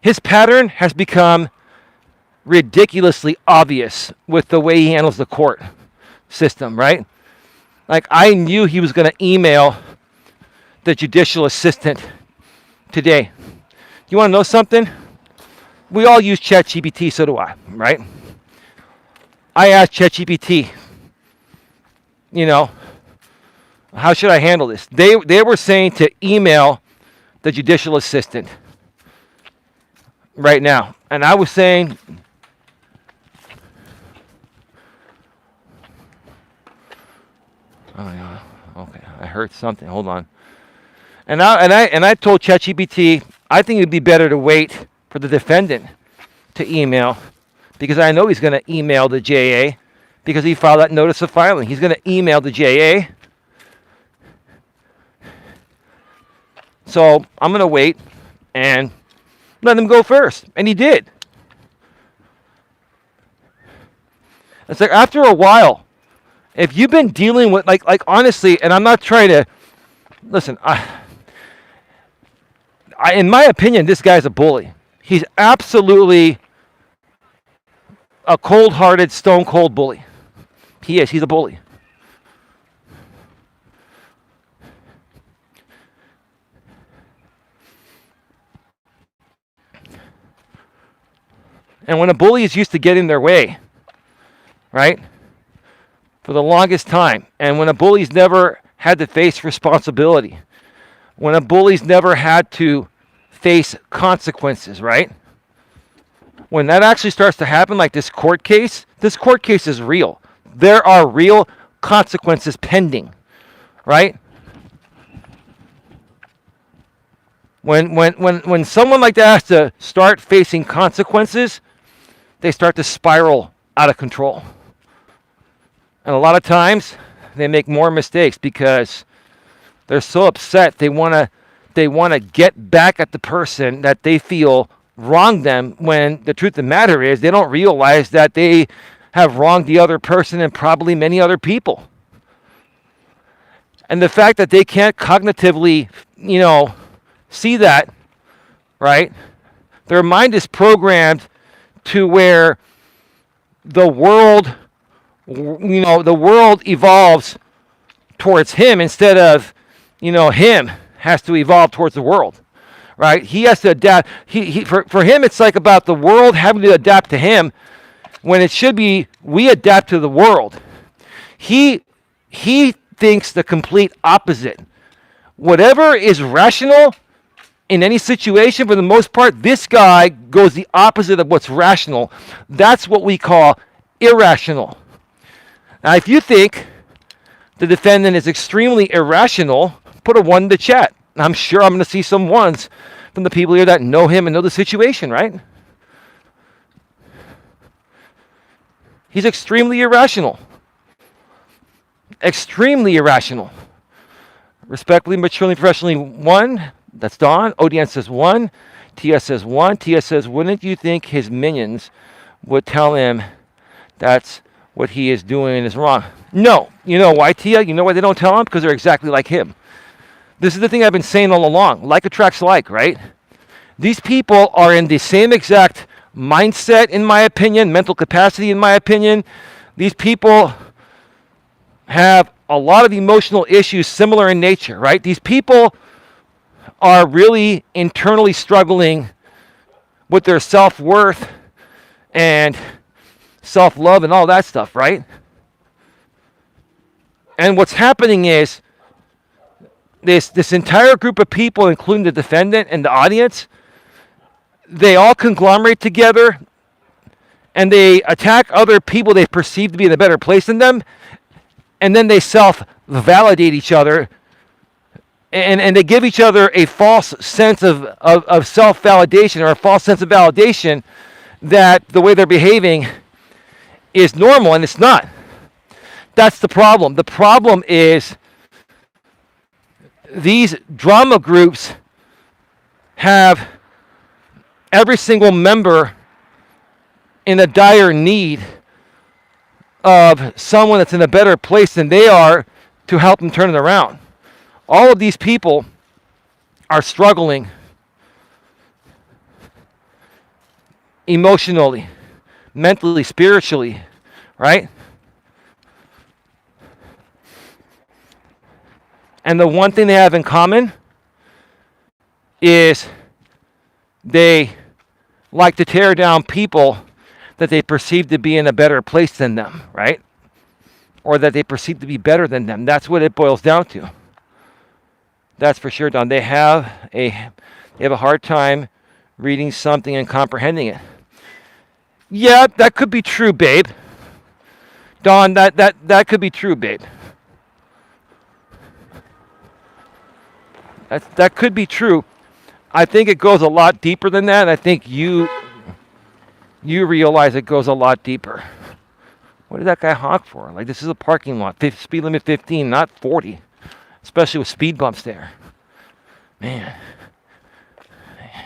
His pattern has become ridiculously obvious with the way he handles the court system, right? Like, I knew he was going to email the judicial assistant today. You want to know something? We all use ChatGPT, so do I, right? I asked ChatGPT, how should I handle this? They were saying to email the judicial assistant right now. And I was saying, oh yeah, okay, I heard something. Hold on. And I told ChatGPT, I think it'd be better to wait for the defendant to email, because I know he's going to email the JA because he filed that notice of filing. He's going to email the JA. So I'm going to wait and let him go first. And he did. It's like after a while, if you've been dealing with like honestly, and I'm not trying to listen. In my opinion, this guy's a bully. He's absolutely a cold-hearted, stone-cold bully. He is. He's a bully. And when a bully is used to getting their way, right, for the longest time, and when a bully's never had to face responsibility, when a bully's never had to face consequences, right? When that actually starts to happen, like this court case is real. There are real consequences pending, right? When someone like that has to start facing consequences, they start to spiral out of control. And a lot of times, they make more mistakes because they're so upset they want to get back at the person that they feel wronged them, when the truth of the matter is they don't realize that they have wronged the other person and probably many other people. And the fact that they can't cognitively, see that, right? Their mind is programmed to where the world evolves towards him instead of, him has to evolve towards the world, right? He has to adapt. For him, it's like about the world having to adapt to him, when it should be we adapt to the world. He thinks the complete opposite. Whatever is rational in any situation, for the most part, this guy goes the opposite of what's rational. That's what we call irrational. Now, if you think the defendant is extremely irrational, put a 1 in the chat. I'm sure I'm going to see some 1s from the people here that know him and know the situation, right? He's extremely irrational. Extremely irrational. Respectfully, maturely, professionally, 1. That's Don. ODN says 1. TS says 1. TS says, wouldn't you think his minions would tell him that's what he is doing is wrong? No. You know why, Tia? You know why they don't tell him? Because they're exactly like him. This is the thing I've been saying all along. Like attracts like, right? These people are in the same exact mindset, in my opinion, mental capacity, in my opinion. These people have a lot of emotional issues similar in nature, right? These people are really internally struggling with their self-worth and self-love and all that stuff, right? And what's happening is this entire group of people, including the defendant and the audience, they all conglomerate together and they attack other people they perceive to be in a better place than them, and then they self-validate each other, and they give each other a false sense of self-validation, or a false sense of validation that the way they're behaving is normal, and it's not. That's the problem. The problem is these drama groups have every single member in a dire need of someone that's in a better place than they are to help them turn it around. All of these people are struggling emotionally, mentally, spiritually, right? And the one thing they have in common is they like to tear down people that they perceive to be in a better place than them, right? Or that they perceive to be better than them. That's what it boils down to. That's for sure, Don. They have a hard time reading something and comprehending it. Yeah, that could be true, babe. Don, that could be true, babe. That could be true. I think it goes a lot deeper than that. I think you realize it goes a lot deeper. What did that guy honk for? Like, this is a parking lot. Speed limit 15, not 40. Especially with speed bumps there. Man.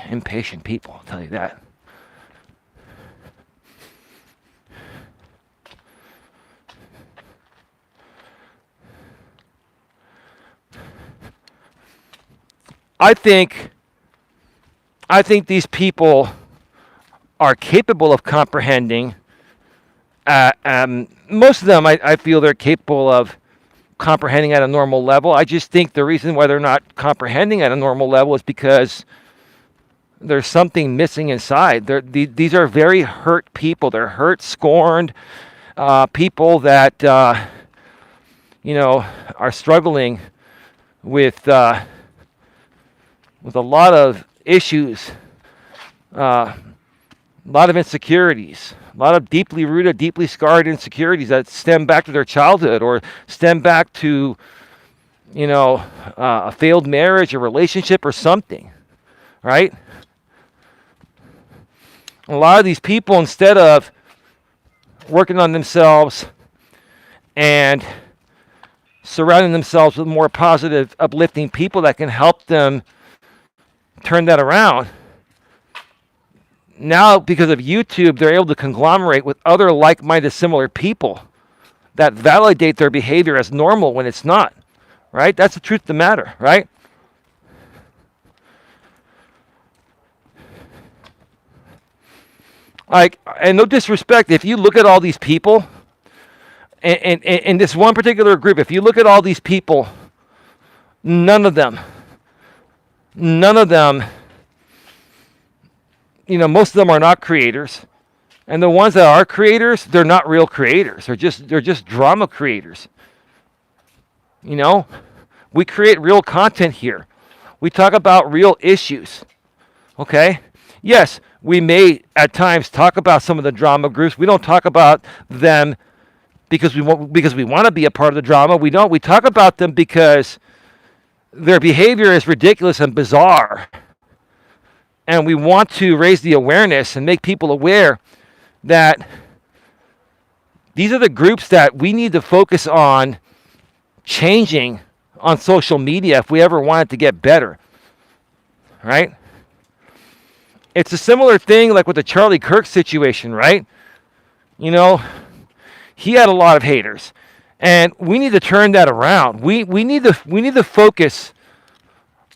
Impatient people, I'll tell you that. I think these people are capable of comprehending. Most of them, I feel they're capable of comprehending at a normal level. I just think the reason why they're not comprehending at a normal level is because there's something missing inside. These are very hurt people. They're hurt, scorned people that are struggling with a lot of issues, a lot of insecurities, a lot of deeply rooted, deeply scarred insecurities that stem back to their childhood or stem back to, a failed marriage, a relationship, or something, right? A lot of these people, instead of working on themselves and surrounding themselves with more positive, uplifting people that can help them turn that around, now because of YouTube, they're able to conglomerate with other like-minded, similar people that validate their behavior as normal when it's not, right? That's the truth of the matter, right? Like, and no disrespect, if you look at all these people, and in this one particular group, if you look at all these people, none of them, most of them are not creators. And the ones that are creators, they're not real creators. They're just drama creators. We create real content here. We talk about real issues. Okay? Yes, we may at times talk about some of the drama groups. We don't talk about them because we want to be a part of the drama. We don't. We talk about them because their behavior is ridiculous and bizarre. And we want to raise the awareness and make people aware that these are the groups that we need to focus on changing on social media if we ever want it to get better. Right? It's a similar thing like with the Charlie Kirk situation, right? He had a lot of haters. And we need to turn that around. We need to focus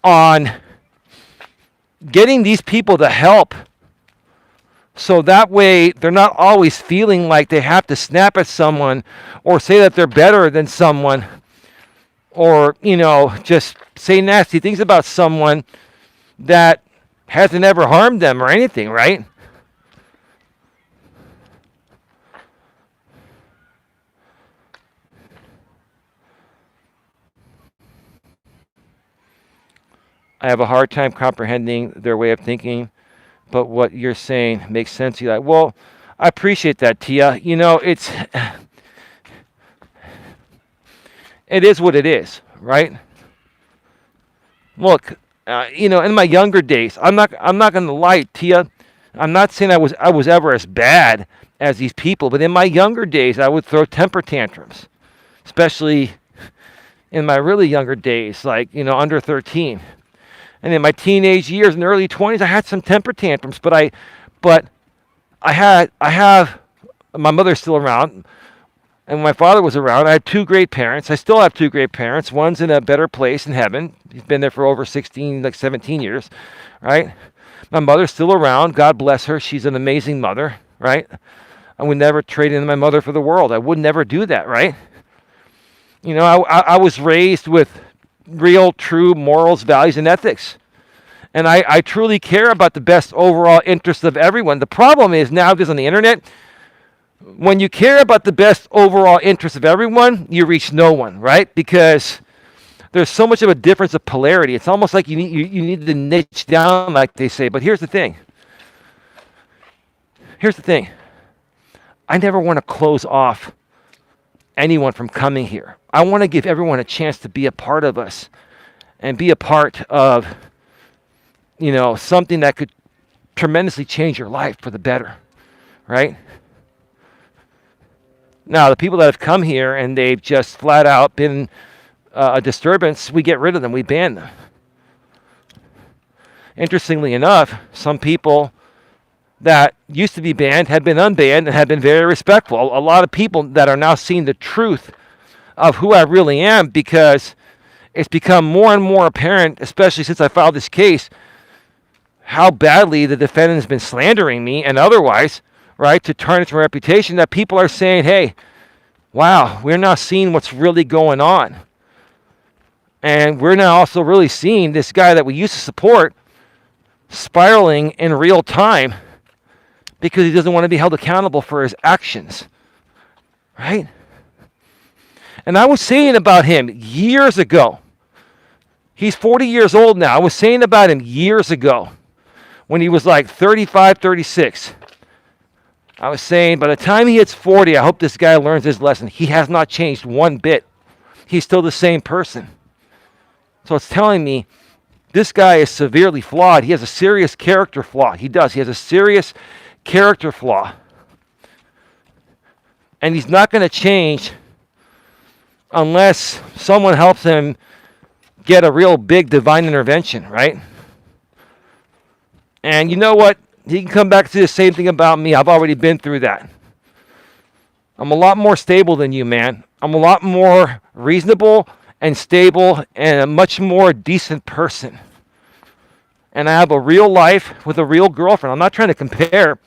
on getting these people to help, so that way they're not always feeling like they have to snap at someone or say that they're better than someone or, just say nasty things about someone that hasn't ever harmed them or anything, right? I have a hard time comprehending their way of thinking, but what you're saying makes sense, Eli. Well, I appreciate that, Tia. It is what it is, right? Look, in my younger days, I'm not going to lie, Tia. I'm not saying I was ever as bad as these people, but in my younger days, I would throw temper tantrums, especially in my really younger days, like under 13. And in my teenage years and early 20s, I had some temper tantrums, but I have my mother's still around, and my father was around. I had two great parents. I still have two great parents. One's in a better place in heaven. He's been there for over 17 years, right? My mother's still around. God bless her. She's an amazing mother, right? I would never trade in my mother for the world. I would never do that, right? I was raised with real, true morals, values, and ethics. And I truly care about the best overall interest of everyone. The problem is nowadays on the internet, when you care about the best overall interest of everyone, you reach no one, right? Because there's so much of a difference of polarity. It's almost like you need to niche down, like they say. But here's the thing. I never want to close off anyone from coming here. I want to give everyone a chance to be a part of us and be a part of, something that could tremendously change your life for the better, right? Now, the people that have come here and they've just flat out been a disturbance, we get rid of them, we ban them. Interestingly enough, some people that used to be banned have been unbanned and have been very respectful. A lot of people that are now seeing the truth of who I really am, because it's become more and more apparent, especially since I filed this case, how badly the defendant has been slandering me and otherwise, right, to tarnish my reputation, that people are saying, hey, wow, we're now seeing what's really going on. And we're now also really seeing this guy that we used to support spiraling in real time because he doesn't want to be held accountable for his actions, right? And I was saying about him years ago, he's 40 years old now. I was saying about him years ago when he was like 35, 36. I was saying by the time he hits 40, I hope this guy learns his lesson. He has not changed one bit. He's still the same person. So it's telling me this guy is severely flawed. He has a serious character flaw. He does. He has a serious character flaw. And he's not going to change unless someone helps him get a real big divine intervention, right? And you know what? He can come back to the same thing about me. I've already been through that. I'm a lot more stable than you, man. I'm a lot more reasonable and stable and a much more decent person. And I have a real life with a real girlfriend. I'm not trying to compare.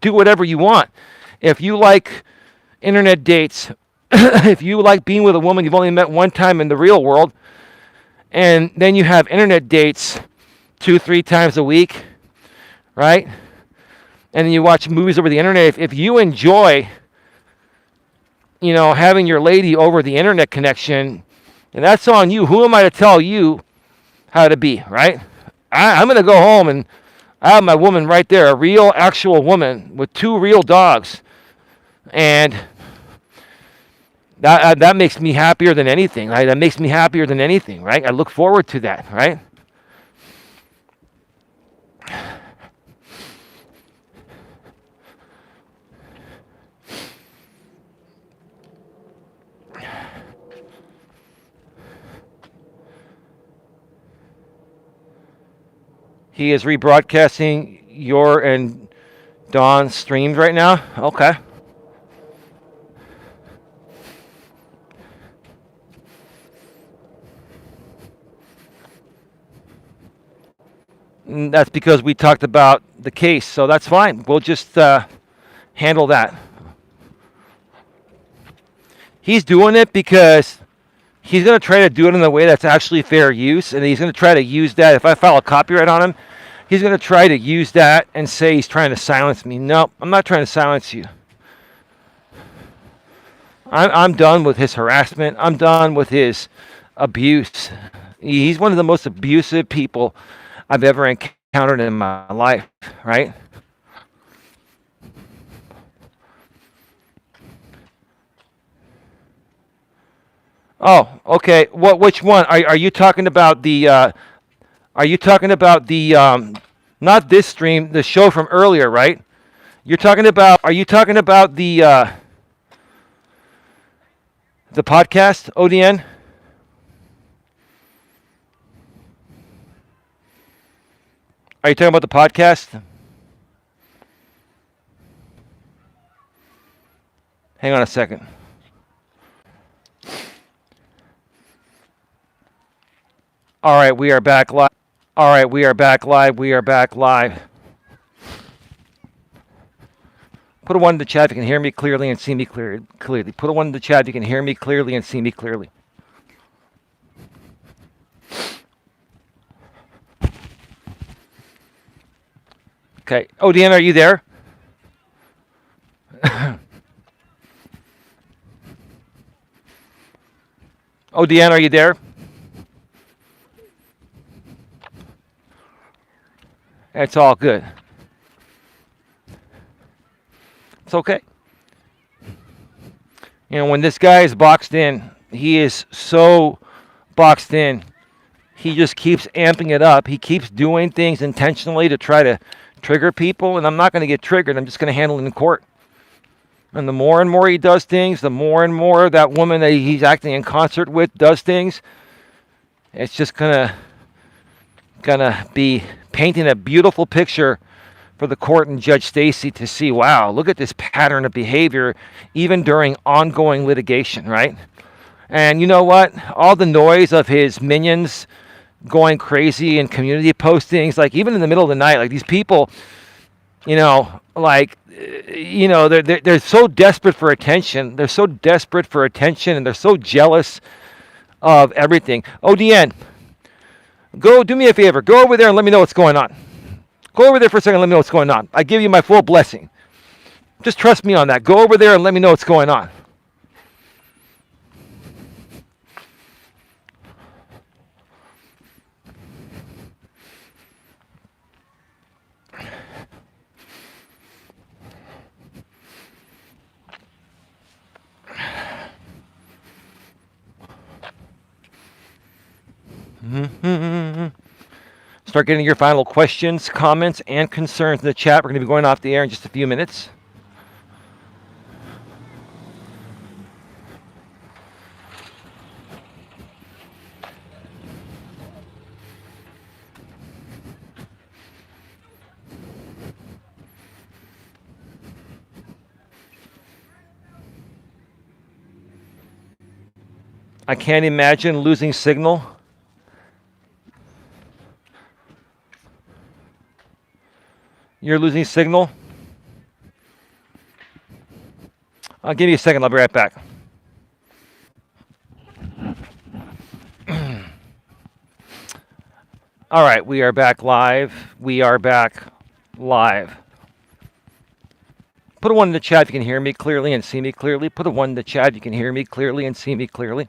Do whatever you want. If you like internet dates, if you like being with a woman you've only met one time in the real world, and then you have internet dates 2-3 times a week, right? And then you watch movies over the internet. If you enjoy, having your lady over the internet connection, and that's on you. Who am I to tell you how to be, right? I'm going to go home and I have my woman right there, a real, actual woman with 2 real dogs. And that makes me happier than anything, right? That makes me happier than anything, right? I look forward to that, right? He is rebroadcasting your and Dawn's streams right now? Okay. And that's because we talked about the case, so that's fine. We'll just handle that. He's doing it because he's going to try to do it in a way that's actually fair use, and he's going to try to use that. If I file a copyright on him, he's going to try to use that and say he's trying to silence me. No, I'm not trying to silence you. I'm done with his harassment. I'm done with his abuse. He's one of the most abusive people I've ever encountered in my life, right? Oh, okay. Which one? Are you talking about the? Are you talking about the? Not this stream, the show from earlier, right? You're talking about. Are you talking about the? The podcast, ODN. Are you talking about the podcast? Hang on a second. All right, we are back live. All right, we are back live. We are back live. Put a 1 in the chat if you can hear me clearly and see me clearly. Put a 1 in the chat if you can hear me clearly and see me clearly. Okay. Oh, Deanna, are you there? Oh, Deanna, are you there? It's all good. It's okay. When this guy is boxed in, he is so boxed in. He just keeps amping it up. He keeps doing things intentionally to try to trigger people, and I'm not going to get triggered. I'm just going to handle it in court. And the more and more he does things, the more and more that woman that he's acting in concert with does things, it's just gonna be painting a beautiful picture for the court and Judge Stacy to see. Wow, look at this pattern of behavior, even during ongoing litigation, right? And you know what? All the noise of his minions going crazy in community postings, like even in the middle of the night, like these people, they're so desperate for attention. They're so desperate for attention, and they're so jealous of everything. ODN, go do me a favor. Go over there and let me know what's going on. Go over there for a second and let me know what's going on. I give you my full blessing. Just trust me on that. Go over there and let me know what's going on. Start getting your final questions, comments, and concerns in the chat. We're going to be going off the air in just a few minutes. I can't imagine losing signal. You're losing signal? Give me a second. I'll be right back. All right, we are back live. We are back live. Put a 1 in the chat if you can hear me clearly and see me clearly. Put a 1 in the chat if you can hear me clearly and see me clearly.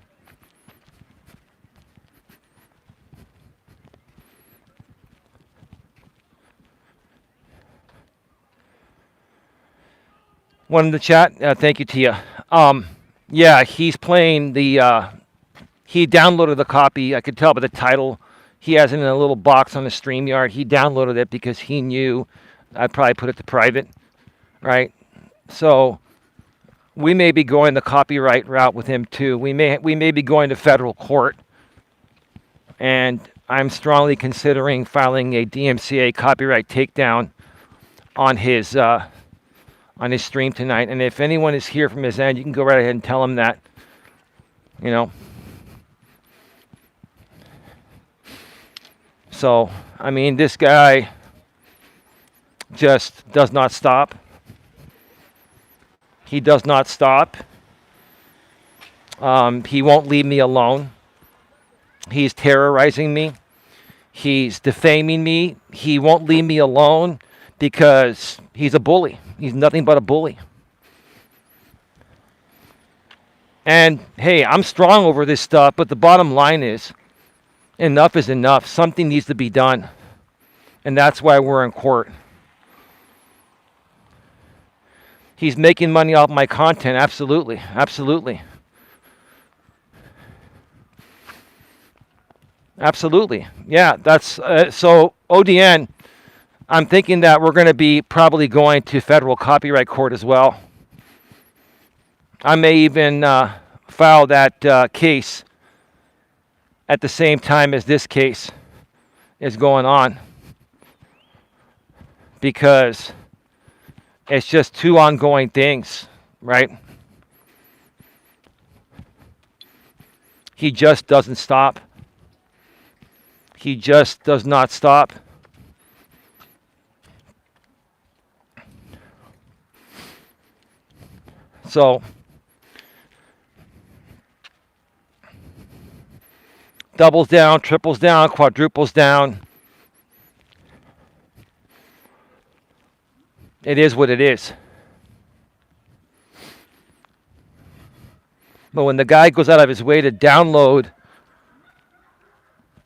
One in the chat. Thank you, Tia. Yeah, he's playing the. He downloaded the copy. I could tell by the title. He has it in a little box on the StreamYard. He downloaded it because he knew I'd probably put it to private, right? So we may be going the copyright route with him too. We may be going to federal court, and I'm strongly considering filing a DMCA copyright takedown on his stream tonight. And if anyone is here from his end, you can go right ahead and tell him that. So, I mean, this guy just does not stop. He does not stop. He won't leave me alone. He's terrorizing me. He's defaming me. He won't leave me alone because he's a bully. He's nothing but a bully. And, hey, I'm strong over this stuff, but the bottom line is, enough is enough. Something needs to be done. And that's why we're in court. He's making money off my content. Absolutely. Absolutely. Absolutely. Yeah, that's so ODN, I'm thinking that we're going to be probably going to federal copyright court as well. I may even file that case at the same time as this case is going on, because it's just two ongoing things, right? He just doesn't stop. He just does not stop. So, doubles down, triples down, quadruples down. It is what it is. But when the guy goes out of his way to download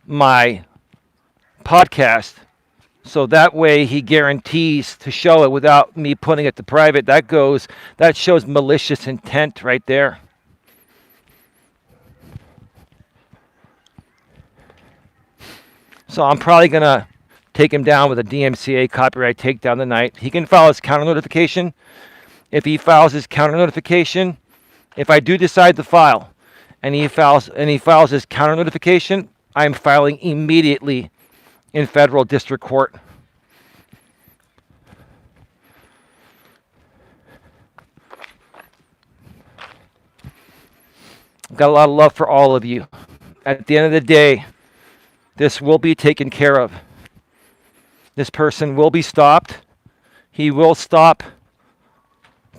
my podcast, so that way he guarantees to show it without me putting it to private, that shows malicious intent right there. So I'm probably going to take him down with a DMCA copyright takedown tonight. He can file his counter notification. If he files his counter notification, if I do decide to file and he files his counter notification, I'm filing immediately in federal district court. I've got a lot of love for all of you. At the end of the day, this will be taken care of. This person will be stopped. He will stop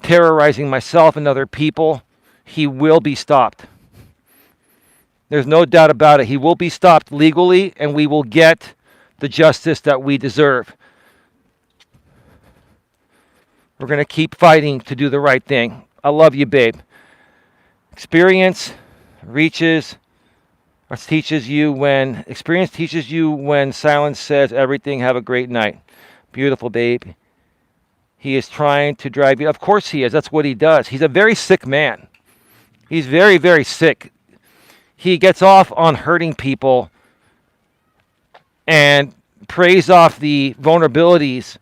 terrorizing myself and other people. He will be stopped. There's no doubt about it. He will be stopped legally, and we will get the justice that we deserve. We're going to keep fighting to do the right thing. I love you, babe. Experience teaches you when silence says everything. Have a great night. Beautiful, babe. He is trying to drive you. Of course he is. That's what he does. He's a very sick man. He's very, very sick. He gets off on hurting people and preys off the vulnerabilities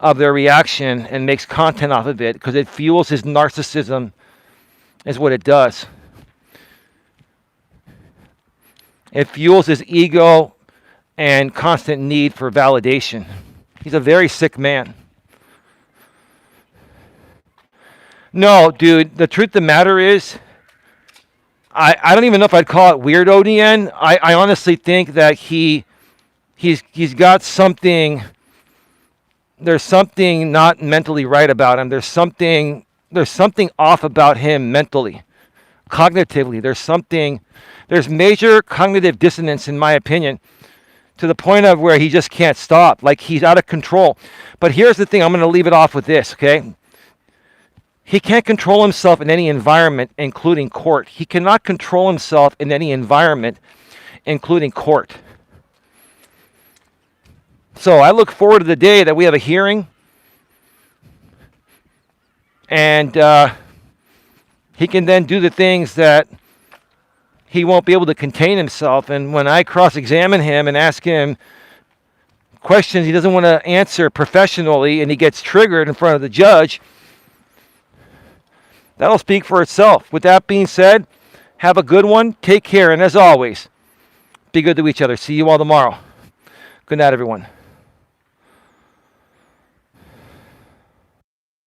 of their reaction and makes content off of it because it fuels his narcissism, is what it does. It fuels his ego and constant need for validation. He's a very sick man. No, dude, the truth of the matter is, I don't even know if I'd call it weirdo, Deanne. I honestly think that he's got something. There's something not mentally right about him. There's something off about him mentally, cognitively. There's major cognitive dissonance, in my opinion, to the point of where he just can't stop. Like, he's out of control. But here's the thing. I'm going to leave it off with this, okay? He can't control himself in any environment, including court. He cannot control himself in any environment, including court. So I look forward to the day that we have a hearing and he can then do the things that he won't be able to contain himself. And when I cross-examine him and ask him questions he doesn't want to answer professionally and he gets triggered in front of the judge, that'll speak for itself. With that being said, have a good one. Take care. And as always, be good to each other. See you all tomorrow. Good night, everyone.